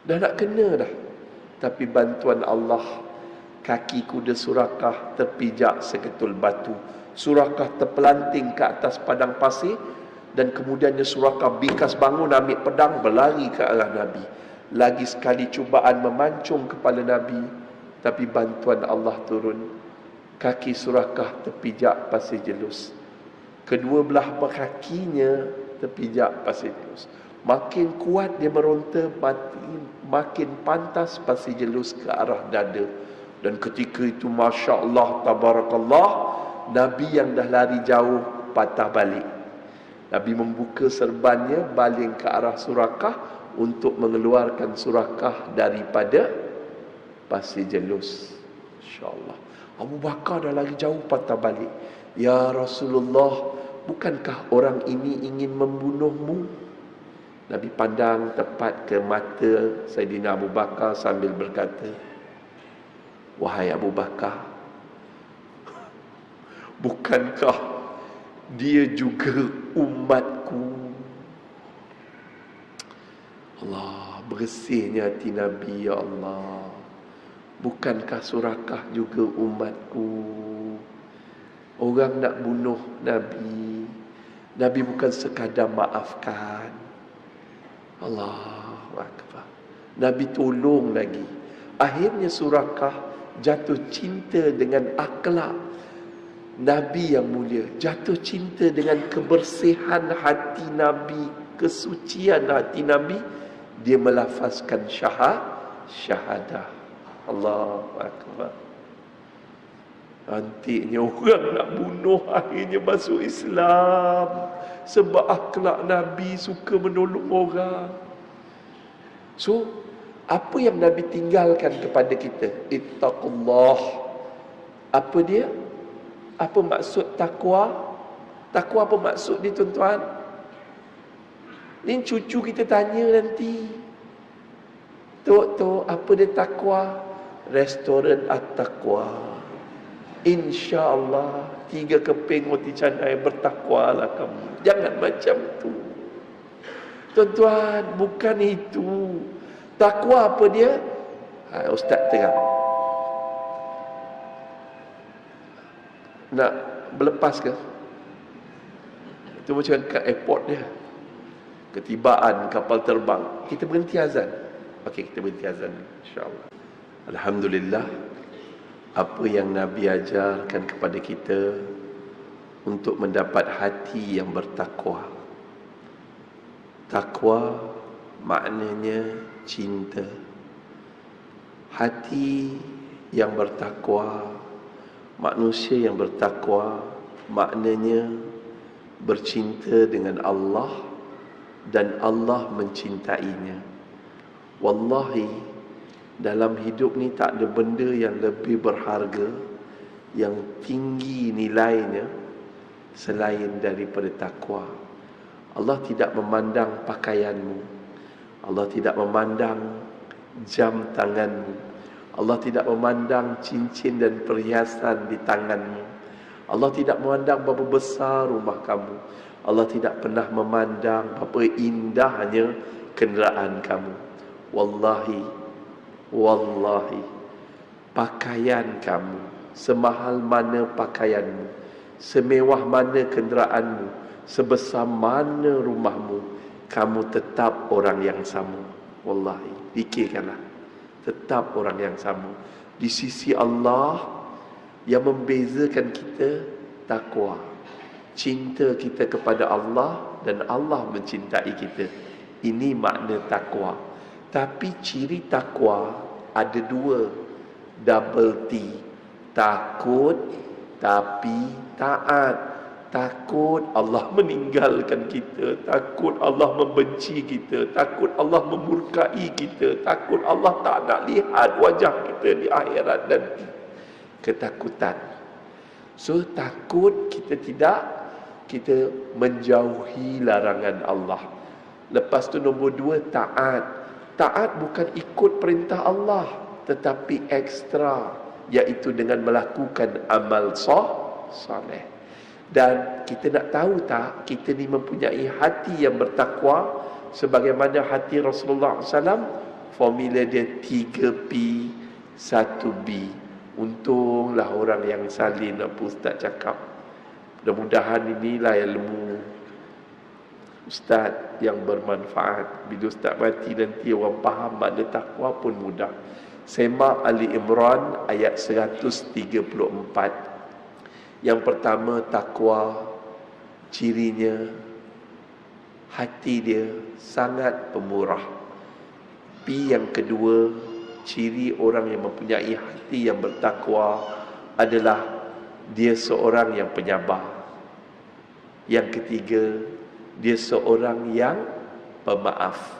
Dah nak kena dah. Tapi bantuan Allah, kaki kuda Suraqah terpijak seketul batu. Suraqah terpelanting ke atas padang pasir dan kemudiannya Suraqah bikas bangun, ambil pedang, berlari ke arah Nabi. Lagi sekali cubaan memancung kepala Nabi, tapi bantuan Allah turun. Kaki Suraqah terpijak pasir jelus. Kedua belah kakinya terpijak pasir jelus. Makin kuat dia meronta, makin pantas pasir jelus ke arah dada. Dan ketika itu, Masya Allah, Tabarakallah, Nabi yang dah lari jauh patah balik. Nabi membuka serbannya, baling ke arah Suraqah untuk mengeluarkan Suraqah daripada pasir jelus. InsyaAllah. Abu Bakar dah lari jauh patah balik. Ya Rasulullah, bukankah orang ini ingin membunuhmu? Nabi pandang tepat ke mata Saidina Abu Bakar sambil berkata, "Wahai Abu Bakar, bukankah dia juga umatku?" Allah, bersihnya hati Nabi, ya Allah. Bukankah Surakah juga umatku? Orang nak bunuh Nabi, Nabi bukan sekadar maafkan. Allahu Akbar. Nabi tolong lagi. Akhirnya Surakah jatuh cinta dengan akhlak Nabi yang mulia, jatuh cinta dengan kebersihan hati Nabi, kesucian hati Nabi. Dia melafazkan syahadah. Allahu Akbar. Antiknya orang nak bunuh akhirnya masuk Islam sebab akhlak Nabi, suka menolong orang. So, apa yang Nabi tinggalkan kepada kita? Ittaqullah. Apa dia? Apa maksud takwa? Takwa apa maksud ni tuan-tuan? Ni cucu kita tanya nanti. Tok, apa dia takwa? Restoran at-taqwa. InsyaAllah 3 keping roti canai, bertakwalah kamu. Jangan macam tu. Tuan-tuan, bukan itu. Takwa apa dia? Ustaz terang. Nak berlepas ke? Itu macam kat airport dia. Ketibaan kapal terbang. Kita berhenti azan. Okey, kita berhenti azan, insya-Allah. Alhamdulillah, apa yang Nabi ajarkan kepada kita untuk mendapat hati yang bertakwa. Takwa maknanya cinta. Hati yang bertakwa, manusia yang bertakwa maknanya bercinta dengan Allah dan Allah mencintainya. Wallahi, dalam hidup ni tak ada benda yang lebih berharga, yang tinggi nilainya selain daripada takwa. Allah tidak memandang pakaianmu, Allah tidak memandang jam tanganmu, Allah tidak memandang cincin dan perhiasan di tanganmu, Allah tidak memandang berapa besar rumah kamu, Allah tidak pernah memandang berapa indahnya kenderaan kamu. Wallahi, pakaian kamu, semahal mana pakaianmu, semewah mana kenderaanmu, sebesar mana rumahmu, kamu tetap orang yang sama. Wallahi, fikirkanlah, tetap orang yang sama. Di sisi Allah, yang membezakan kita takwa, cinta kita kepada Allah dan Allah mencintai kita. Ini makna takwa. Tapi ciri takwa ada 2, double T. Takut tapi taat. Takut Allah meninggalkan kita, takut Allah membenci kita, takut Allah memurkai kita, takut Allah tak nak lihat wajah kita di akhirat nanti. Ketakutan. So takut kita menjauhi larangan Allah. Lepas tu nombor 2, taat. Taat bukan ikut perintah Allah, tetapi ekstra, iaitu dengan melakukan amal soleh. Dan kita nak tahu tak, kita ni mempunyai hati yang bertakwa sebagaimana hati Rasulullah SAW. Formula dia 3P 1B. Untunglah orang yang salin apa Ustaz cakap. Mudah-mudahan inilah ilmu Ustaz yang bermanfaat. Bila Ustaz mati nanti orang faham makna takwa pun mudah. Semak Ali Imran ayat 134. Yang pertama, takwa cirinya hati dia sangat pemurah. P yang kedua, ciri orang yang mempunyai hati yang bertakwa adalah dia seorang yang penyabar. Yang ketiga, dia seorang yang pemaaf.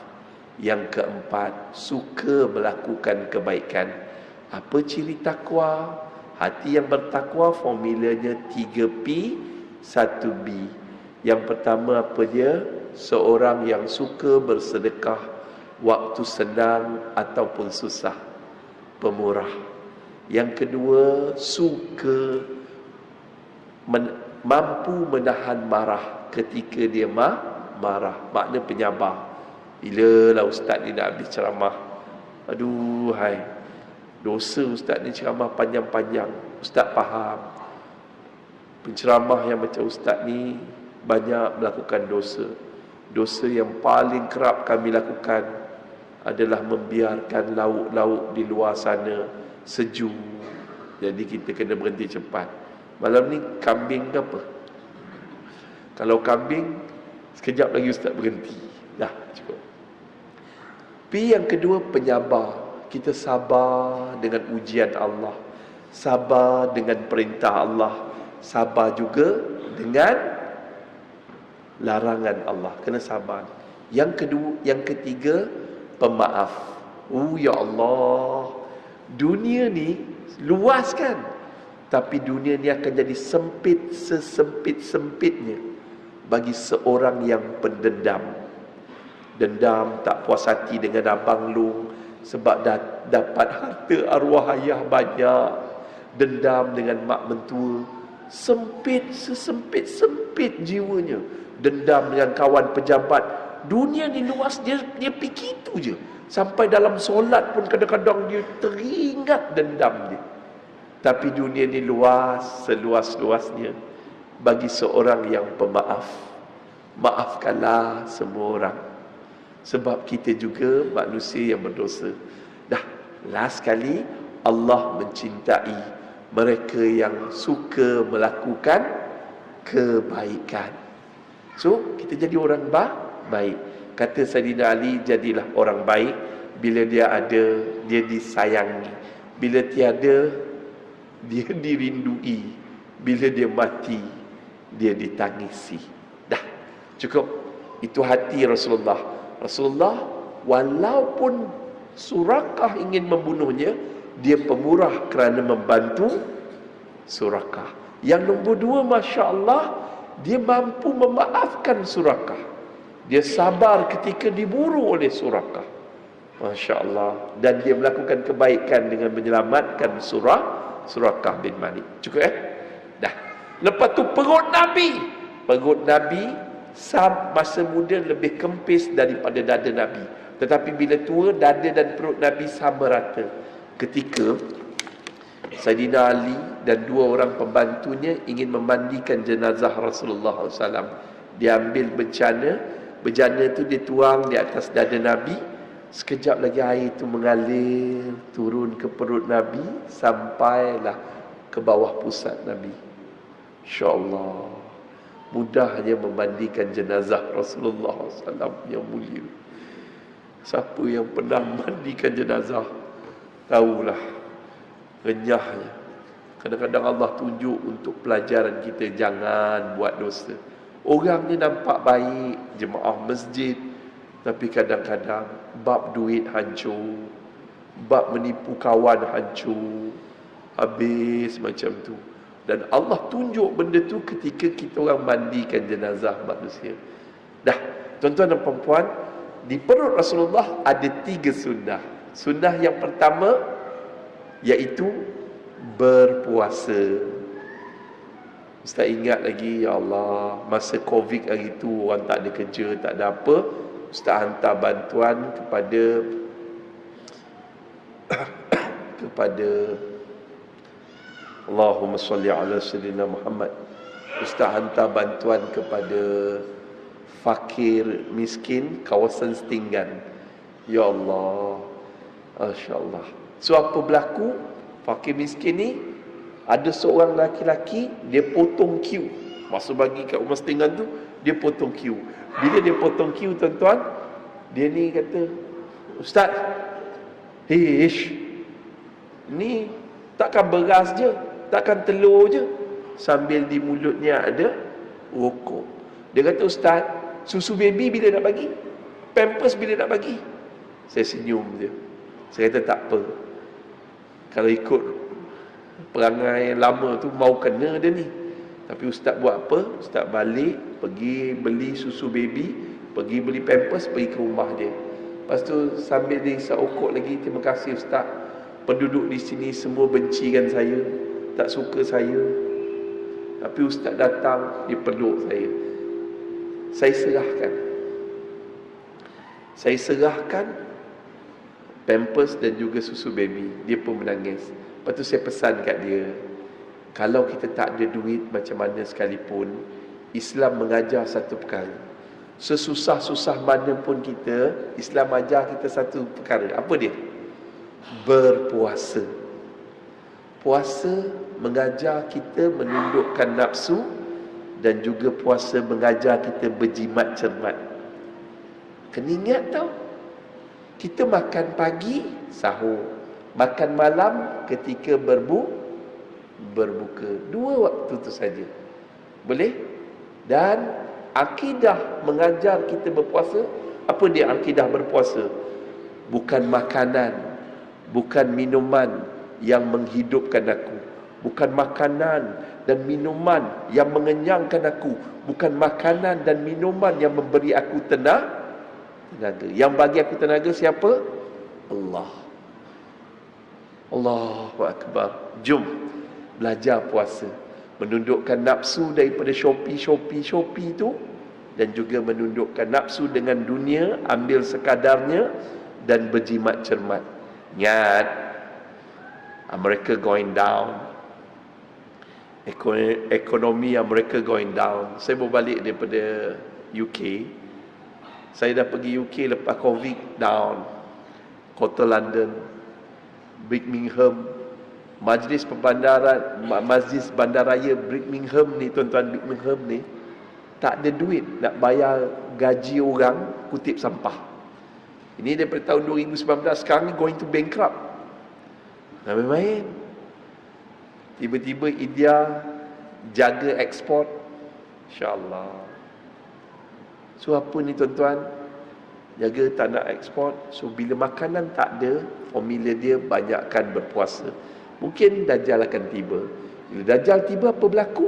Yang keempat, suka melakukan kebaikan. Apa ciri takwa? Hati yang bertakwa formulanya 3P 1B. Yang pertama apa dia? seorang yang suka bersedekah waktu senang ataupun susah, pemurah. Yang kedua, suka mampu menahan marah ketika dia marah, makna penyabar. Bila lah ustaz ni nak habis ceramah, aduh hai, dosa ustaz ni ceramah panjang-panjang. Ustaz faham, penceramah yang macam ustaz ni banyak melakukan dosa. Dosa yang paling kerap kami lakukan adalah membiarkan lauk-lauk di luar sana sejuk. Jadi kita kena berhenti cepat. Malam ni kambing ke apa? Kalau kambing, sekejap lagi ustaz berhenti. Dah, cukup. P yang kedua, penyabar. Kita sabar dengan ujian Allah, sabar dengan perintah Allah, sabar juga dengan larangan Allah. Kena sabar. Yang ketiga, pemaaf. Ya Allah, dunia ni luas kan, tapi dunia ni akan jadi sempit sesempit-sempitnya bagi seorang yang pendendam. Dendam, tak puas hati dengan abang lu sebab dapat harta arwah ayah banyak. Dendam dengan mak mentua, sempit sesempit-sempit jiwanya. Dendam dengan kawan pejabat. Dunia ni luas, dia fikir itu je. Sampai dalam solat pun kadang-kadang dia teringat dendam dia. Tapi dunia ni luas, seluas-luasnya bagi seorang yang pemaaf. Maafkanlah semua orang, sebab kita juga manusia yang berdosa. Dah, last sekali, Allah mencintai mereka yang suka melakukan kebaikan. So, kita jadi orang baik. Kata Sayyidina Ali, jadilah orang baik. Bila dia ada, dia disayangi. Bila tiada, dia dirindui. Bila dia mati, dia ditangisi. Dah, cukup. Itu hati Rasulullah. Rasulullah, walaupun Surakah ingin membunuhnya, dia pemurah kerana membantu Surakah. Yang nombor dua, Masya Allah, dia mampu memaafkan Surakah. Dia sabar ketika diburu oleh Surakah. Masya Allah. Dan dia melakukan kebaikan dengan menyelamatkan Surakah bin Malik. Cukup Dah. Lepas tu perut Nabi. Perut Nabi masa muda lebih kempis daripada dada Nabi. Tetapi bila tua, dada dan perut Nabi sama rata. Ketika Sayyidina Ali dan dua orang pembantunya ingin memandikan jenazah Rasulullah SAW, dia ambil bejana tu dia tuang di atas dada Nabi. Sekejap lagi air itu mengalir turun ke perut Nabi, sampailah ke bawah pusat Nabi. InsyaAllah, mudahnya memandikan jenazah Rasulullah SAW yang mulia. Siapa yang pernah mandikan jenazah tahulah renyahnya. Kadang-kadang Allah tunjuk untuk pelajaran kita, jangan buat dosa. Orang ni nampak baik, jemaah masjid, tapi kadang-kadang bab duit hancur, bab menipu kawan hancur, habis macam tu. Dan Allah tunjuk benda tu ketika kita orang mandikan jenazah manusia. Dah, tuan-tuan dan puan-puan, di perut Rasulullah ada 3 sunnah. Sunnah yang pertama iaitu berpuasa. Ustaz ingat lagi, ya Allah, masa Covid hari tu orang tak ada kerja, tak ada apa, Ustaz hantar bantuan kepada Allahumma salli ala sayyidina Muhammad. Ustaz hantar bantuan kepada fakir miskin kawasan Setinggan. Ya Allah, Masya Allah. So apa berlaku? Fakir miskin ni, ada seorang laki-laki, dia potong queue. Masa bagi kat rumah Setinggan tu, dia potong queue. Bila dia potong queue, tuan-tuan, dia ni kata, Ustaz, Ish, ni takkan beras je, takkan telur je, sambil di mulutnya ada rokok. Dia kata, Ustaz, susu baby bila nak bagi? Pampers bila nak bagi? Saya senyum dia. Saya kata, tak apa, kalau ikut perangai lama tu mau kena dia ni. Tapi Ustaz buat apa? Ustaz balik, pergi beli susu baby, Pergi beli pampers, pergi ke rumah dia. Lepas tu sambil dia isap okok lagi, terima kasih Ustaz, penduduk di sini semua bencikan saya, tak suka saya, tapi Ustaz datang, dia peluk saya. Saya serahkan pampers dan juga susu baby. Dia pun menangis. Lepas tu saya pesan kat dia, kalau kita tak ada duit macam mana sekalipun, Islam mengajar satu perkara. Sesusah-susah mana pun kita, Islam ajar kita satu perkara. Apa dia? Berpuasa. Puasa mengajar kita menundukkan nafsu, dan juga puasa mengajar kita berjimat cermat. Kena ingat tau, kita makan pagi sahur, makan malam ketika berbuka. 2 waktu tu saja. Boleh? Dan akidah mengajar kita berpuasa. Apa dia akidah berpuasa? Bukan makanan, bukan minuman yang menghidupkan aku, bukan makanan dan minuman yang mengenyangkan aku, bukan makanan dan minuman yang memberi aku tenaga. Yang bagi aku tenaga siapa? Allah. Allahu Akbar. Jom belajar puasa, menundukkan nafsu daripada Shopee tu, dan juga menundukkan nafsu dengan dunia, ambil sekadarnya, dan berjimat cermat. Ingat, Amerika going down, ekonomi Amerika going down. Saya baru balik daripada UK. Saya dah pergi UK lepas COVID, down. Kota London, Birmingham, Majlis Bandaraya Birmingham ni, tuan-tuan, Birmingham ni tak ada duit nak bayar gaji orang kutip sampah. Ini daripada tahun 2019, sekarang ni going to bankrupt. Tak main-main. Tiba-tiba India jaga ekspor, insya-Allah. So apa ni tuan-tuan? Jaga tak nak ekspor. So bila makanan tak ada, formula dia banyakkan berpuasa. Mungkin Dajjal akan tiba. Bila Dajjal tiba, apa berlaku?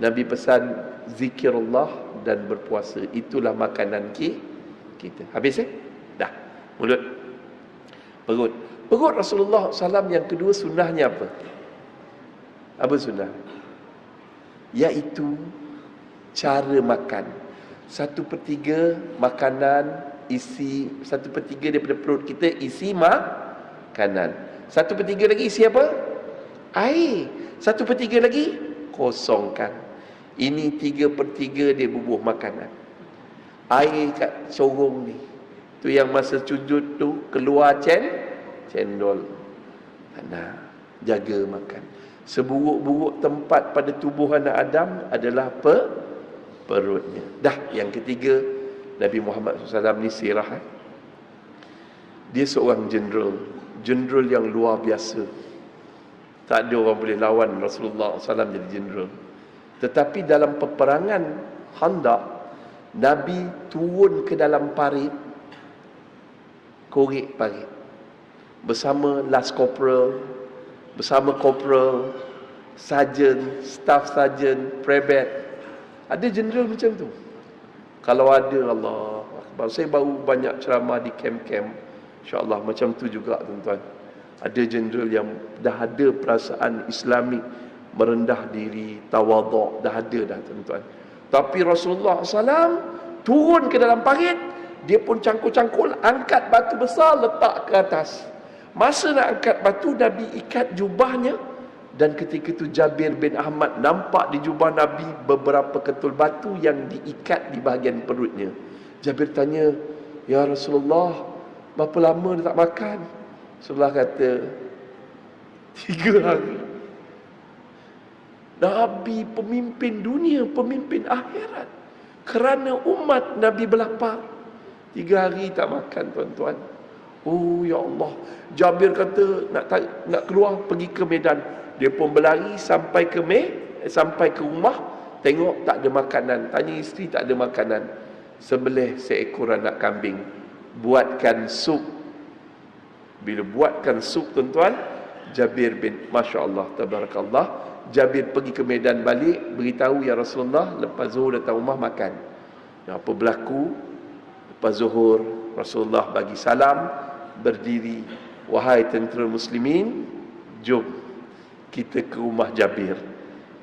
Nabi pesan zikirullah dan berpuasa. Itulah makanan kita. Habis dah. Mulut, perut Rasulullah SAW yang kedua, sunnahnya apa? Apa sunnah? Iaitu cara makan. 1/3 makanan isi, 1/3 daripada perut kita isi makanan. 1/3 lagi isi apa? Air. 1/3 lagi kosongkan. Ini 3/3 dia bubuh makanan. Air kat sorong ni, tu yang masa sujud tu keluar cendol. Nah, jaga makan. Seburuk-buruk tempat pada tubuh anak Adam adalah perutnya. Dah, yang ketiga, Nabi Muhammad SAW ni sirah. Dia seorang jeneral yang luar biasa. Tak ada orang boleh lawan Rasulullah SAW jadi jeneral. Tetapi dalam peperangan Khandaq, Nabi turun ke dalam parit, korek parit, bersama last corporal, bersama corporal, sarjan, staff sarjan, brevet. Ada jeneral macam tu. Kalau ada, Allah Akbar. Saya baru banyak ceramah di camp-camp, insya-Allah macam tu juga tuan-tuan. Ada jeneral yang dah ada perasaan Islamik, merendah diri, tawaduk, dah ada dah tuan-tuan. Tapi Rasulullah SAW turun ke dalam parit, dia pun cangkul-cangkul, angkat batu besar, letak ke atas. Masa nak angkat batu, Nabi ikat jubahnya, dan ketika itu Jabir bin Ahmad nampak di jubah Nabi beberapa ketul batu yang diikat di bahagian perutnya. Jabir tanya, "Ya Rasulullah, berapa lama dia tak makan?" Rasulullah kata, 3 hari. Nabi pemimpin dunia, pemimpin akhirat. Kerana umat Nabi berlapar, 3 hari tak makan tuan-tuan. Oh ya Allah. Jabir kata nak keluar pergi ke medan. Dia pun berlari sampai ke rumah, tengok tak ada makanan. Tanya isteri, tak ada makanan. Sembelih seekor anak kambing, buatkan sup. Bila buatkan sup tuan-tuan, Jabir bin, Masya Allah, Tabarakallah, Jabir pergi ke medan balik, beritahu, "Ya Rasulullah, lepas zuhur datang rumah makan." Apa berlaku? Lepas zuhur, Rasulullah bagi salam, berdiri, wahai tentera muslimin, jom kita ke rumah Jabir.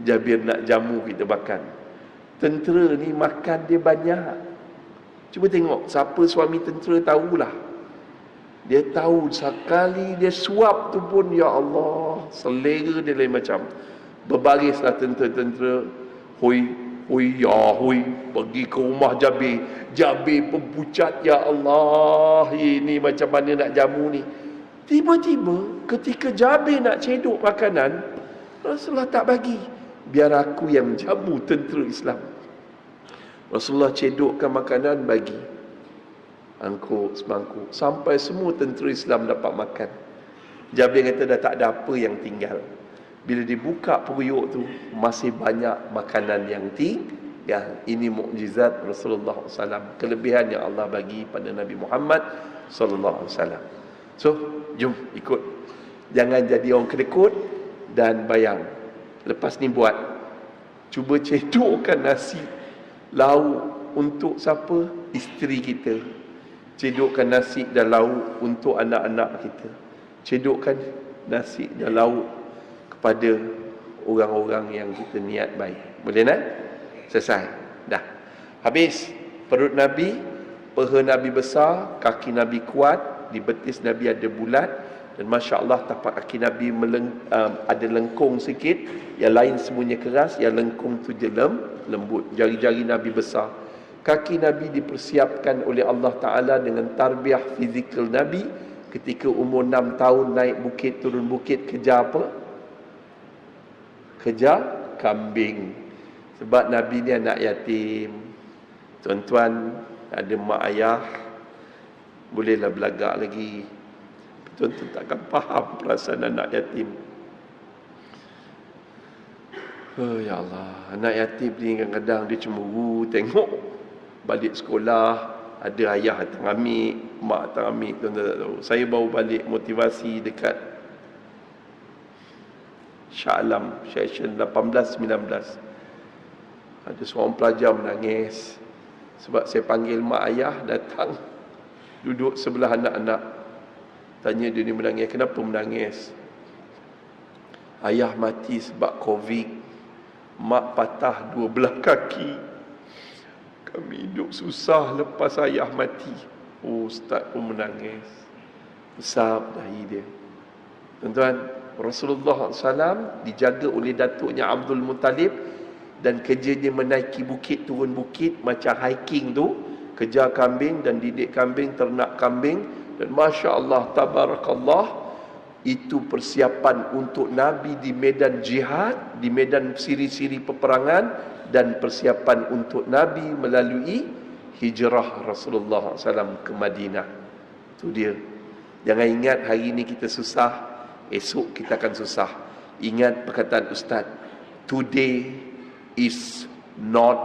Jabir nak jamu kita makan. Tentera ni makan dia banyak. Cuba tengok, siapa suami tentera tahulah. Dia tahu sekali dia suap tu pun, ya Allah, selera dia lain macam. Berbarislah tentera-tentera, hui, pergi ke rumah Jabir. Jabir pun pucat, ya Allah, ini macam mana nak jamu ni. Tiba-tiba ketika Jabir nak cedok makanan, Rasulullah tak bagi. Biar aku yang jamu tentera Islam. Rasulullah cedokkan makanan, bagi angkuk, semangkuk, sampai semua tentera Islam dapat makan. Jabir kata dah tak ada apa yang tinggal. Bila dibuka periuk tu, masih banyak makanan yang tinggal. Ini mukjizat Rasulullah SAW, kelebihan yang Allah bagi pada Nabi Muhammad SAW. So, jom ikut. Jangan jadi orang kedekut dan bayang. Lepas ni buat, cuba cedokkan nasi lauk untuk siapa? Isteri kita. Cedokkan nasi dan lauk untuk anak-anak kita. Cedokkan nasi dan lauk kepada orang-orang yang kita niat baik. Boleh nak? Selesai. Dah. Habis. Perut Nabi, paha Nabi besar, kaki Nabi kuat, di betis Nabi ada bulat, dan Masya Allah tapak kaki Nabi ada lengkung sikit, yang lain semuanya keras, yang lengkung tu je lembut. Jari-jari Nabi besar. Kaki Nabi dipersiapkan oleh Allah Ta'ala dengan tarbiyah fizikal Nabi. Ketika umur 6 tahun naik bukit, turun bukit, kejar apa? Kejar kambing. Sebab Nabi ni anak yatim. Tuan-tuan ada mak ayah, bolehlah belagak lagi. Tuan-tuan takkan faham perasaan anak yatim. Oh ya Allah, anak yatim ni kadang-kadang dia cemburu tengok balik sekolah ada ayah datang ambil, mak datang ambil. Tuan-tuan tak tahu. Saya baru balik motivasi dekat Shah Alam, session 18-19. Ada seorang pelajar menangis sebab saya panggil mak ayah datang duduk sebelah anak-anak. Tanya dia ni menangis, kenapa menangis? Ayah mati sebab Covid, mak patah 2 belah kaki, kami hidup susah lepas ayah mati. Oh, ustaz pun menangis. Besar dahi dia. Tuan-tuan, Rasulullah SAW dijaga oleh datuknya Abdul Muttalib, dan kerjanya menaiki bukit, turun bukit, macam hiking tu, kejar kambing dan didik kambing, ternak kambing. Dan Masya Allah, Tabarakallah, itu persiapan untuk Nabi di medan jihad, di medan siri-siri peperangan, dan persiapan untuk Nabi melalui hijrah Rasulullah SAW ke Madinah. Itu dia. Jangan ingat hari ini kita susah, esok kita akan susah. Ingat perkataan Ustaz, today is not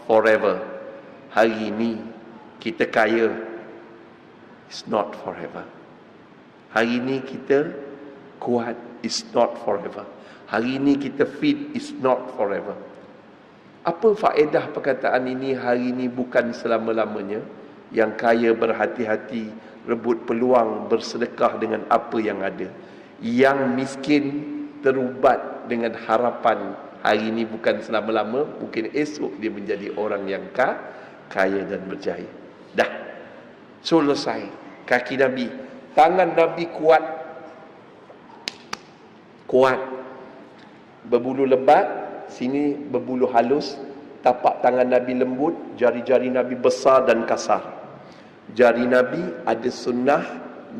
forever. Hari ini kita kaya, it's not forever. Hari ini kita kuat, it's not forever. Hari ini kita fit, it's not forever. Apa faedah perkataan ini? Hari ini bukan selama-lamanya. Yang kaya berhati-hati, rebut peluang, bersedekah dengan apa yang ada. Yang miskin terubat dengan harapan, hari ini bukan selama-lama, mungkin esok dia menjadi orang yang kaya dan berjaya. Dah. Selesai. Kaki Nabi, tangan Nabi kuat. Kuat. Berbulu lebat, sini berbulu halus. Tapak tangan Nabi lembut, jari-jari Nabi besar dan kasar. Jari Nabi ada sunnah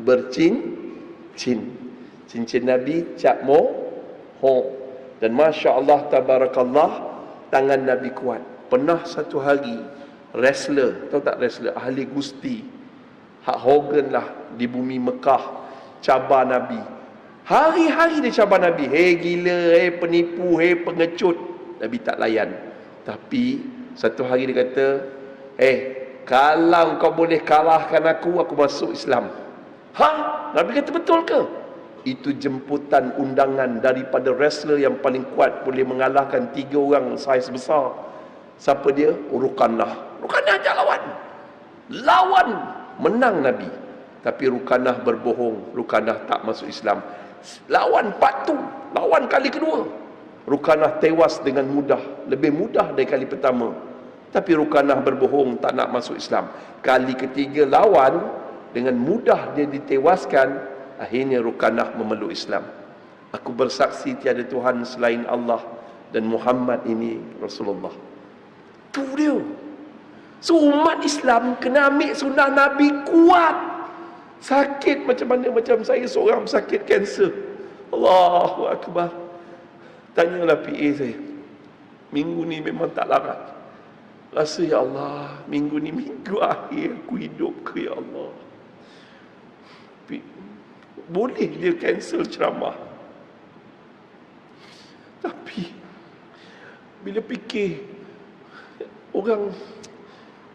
bercincin. Cincin Nabi cap ho. Dan Masya Allah, Tabarakallah, tangan Nabi kuat. Pernah satu hari, wrestler, tahu tak wrestler, ahli gusti, Hulk Hogan lah, di bumi Mekah, cabar Nabi. Hari-hari dia cabar Nabi. Hei gila, hei penipu, hei pengecut. Nabi tak layan. Tapi satu hari dia kata, kalau kau boleh kalahkan aku masuk Islam. Nabi kata betul ke? Itu jemputan undangan daripada wrestler yang paling kuat, boleh mengalahkan 3 orang saiz besar. Siapa dia? Ruqannah. Rukanah ajak lawan. Lawan, menang Nabi. Tapi Rukanah berbohong, Rukanah tak masuk Islam. Lawan part tu, lawan kali kedua, Rukanah tewas dengan mudah, lebih mudah dari kali pertama. Tapi Rukanah berbohong, tak nak masuk Islam. Kali ketiga lawan, dengan mudah dia ditewaskan. Akhirnya Rukanah memeluk Islam. Aku bersaksi tiada Tuhan selain Allah, dan Muhammad ini Rasulullah. Tu dia. So umat Islam kena ambil sunnah Nabi kuat. Sakit macam mana, macam saya seorang sakit kanser. Allahu Akbar. Tanyalah PA saya, minggu ni memang tak larat. Rasa ya Allah, minggu ni minggu akhir aku hidup ke ya Allah. Boleh dia cancel ceramah. Tapi bila fikir, orang,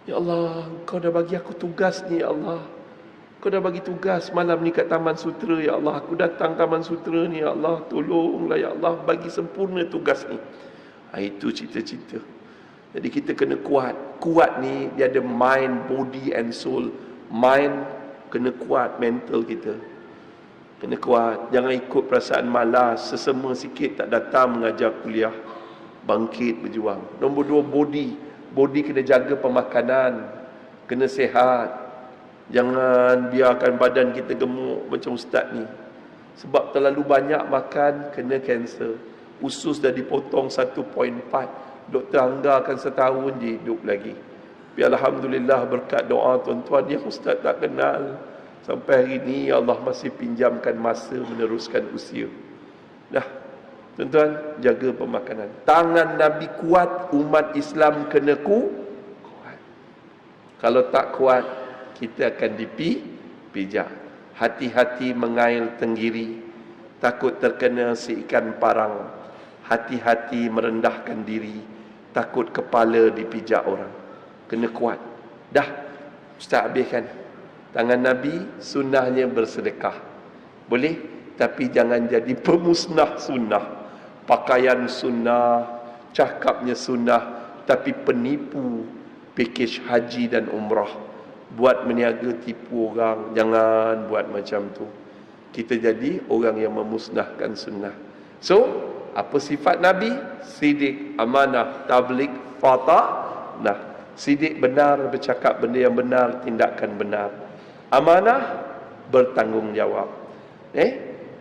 ya Allah, kau dah bagi aku tugas ni ya Allah. Kau dah bagi tugas malam ni kat Taman Sutera ya Allah. Aku datang Taman Sutera ni ya Allah. Tolonglah ya Allah, bagi sempurna tugas ni. Itu cita-cita. Jadi kita kena kuat. Kuat ni dia ada mind, body and soul. Mind kena kuat, mental kita kena kuat. Jangan ikut perasaan malas, sesama sikit tak datang mengajar kuliah. Bangkit berjuang. Nombor 2, body. Body kena jaga pemakanan, kena sihat. Jangan biarkan badan kita gemuk macam ustaz ni. Sebab terlalu banyak makan, kena kanser. Usus dah dipotong 1.4. Doktor anggarkan setahun je hidup lagi. Tapi Alhamdulillah berkat doa tuan-tuan yang ustaz tak kenal, sampai hari ni Allah masih pinjamkan masa meneruskan usia. Dah, tuan-tuan, jaga pemakanan. Tangan Nabi kuat, umat Islam kena kuat. Kalau tak kuat, kita akan dipijak. Hati-hati mengail tenggiri, takut terkena seikan parang. Hati-hati merendahkan diri, takut kepala dipijak orang. Kena kuat. Dah, Ustaz habiskan. Tangan Nabi, sunnahnya bersedekah. Boleh, tapi jangan jadi pemusnah sunnah. Pakaian sunnah, cakapnya sunnah, tapi penipu pakej haji dan umrah. Buat meniaga tipu orang, jangan buat macam tu. Kita jadi orang yang memusnahkan sunnah. So, apa sifat Nabi? Sidik, amanah, tabligh, nah, sidik, benar, bercakap benda yang benar, tindakan benar. Amanah, bertanggungjawab.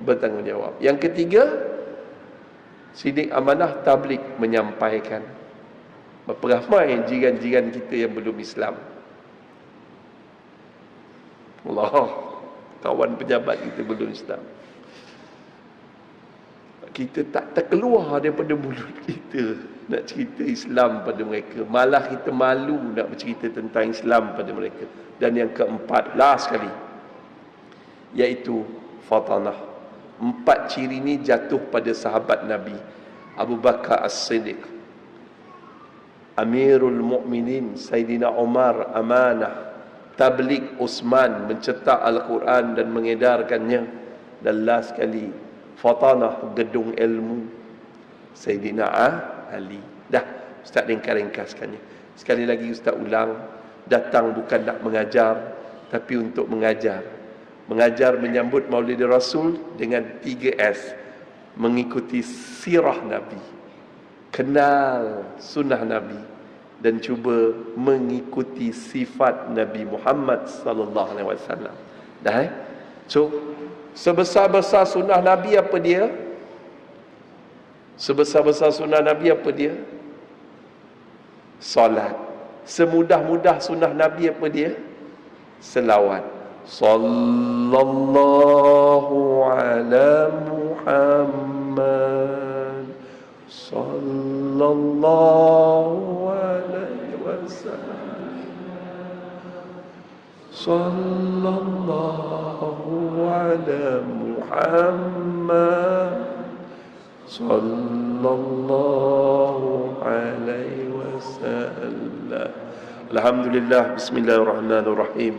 Bertanggungjawab. Yang ketiga, sidik, amanah, tabligh, menyampaikan. Berapa ramai jiran-jiran kita yang belum Islam? Allah, kawan pejabat kita belum Islam. Kita tak terkeluar daripada mulut kita nak cerita Islam pada mereka. Malah kita malu nak bercerita tentang Islam pada mereka. Dan yang keempat, last sekali, iaitu fatanah. 4 ciri ni jatuh pada sahabat Nabi. Abu Bakar As-Siddiq, Amirul Mukminin Saidina Umar, amanah. Tabligh Uthman, mencetak Al-Quran dan mengedarkannya. Dan last sekali, fatanah, gedung ilmu, Saidina Ali. Dah, Ustaz ringkas-ringkaskannya. Sekali lagi Ustaz ulang, datang bukan nak mengajar, tapi untuk mengajar. Mengajar menyambut Maulid Rasul dengan 3S. Mengikuti sirah Nabi, kenal sunnah Nabi, dan cuba mengikuti sifat Nabi Muhammad sallallahu alaihi wasallam. Dah. So, sebesar-besar sunnah Nabi apa dia? Sebesar-besar sunnah Nabi apa dia? Salat. Semudah-mudah sunnah Nabi apa dia? Selawat. Sallallahu ala Muhammad, sallallahu alaihi wasallam, sallallahu ala Muhammad, sallallahu alaihi wasallam. Alhamdulillah, bismillahirrahmanirrahim.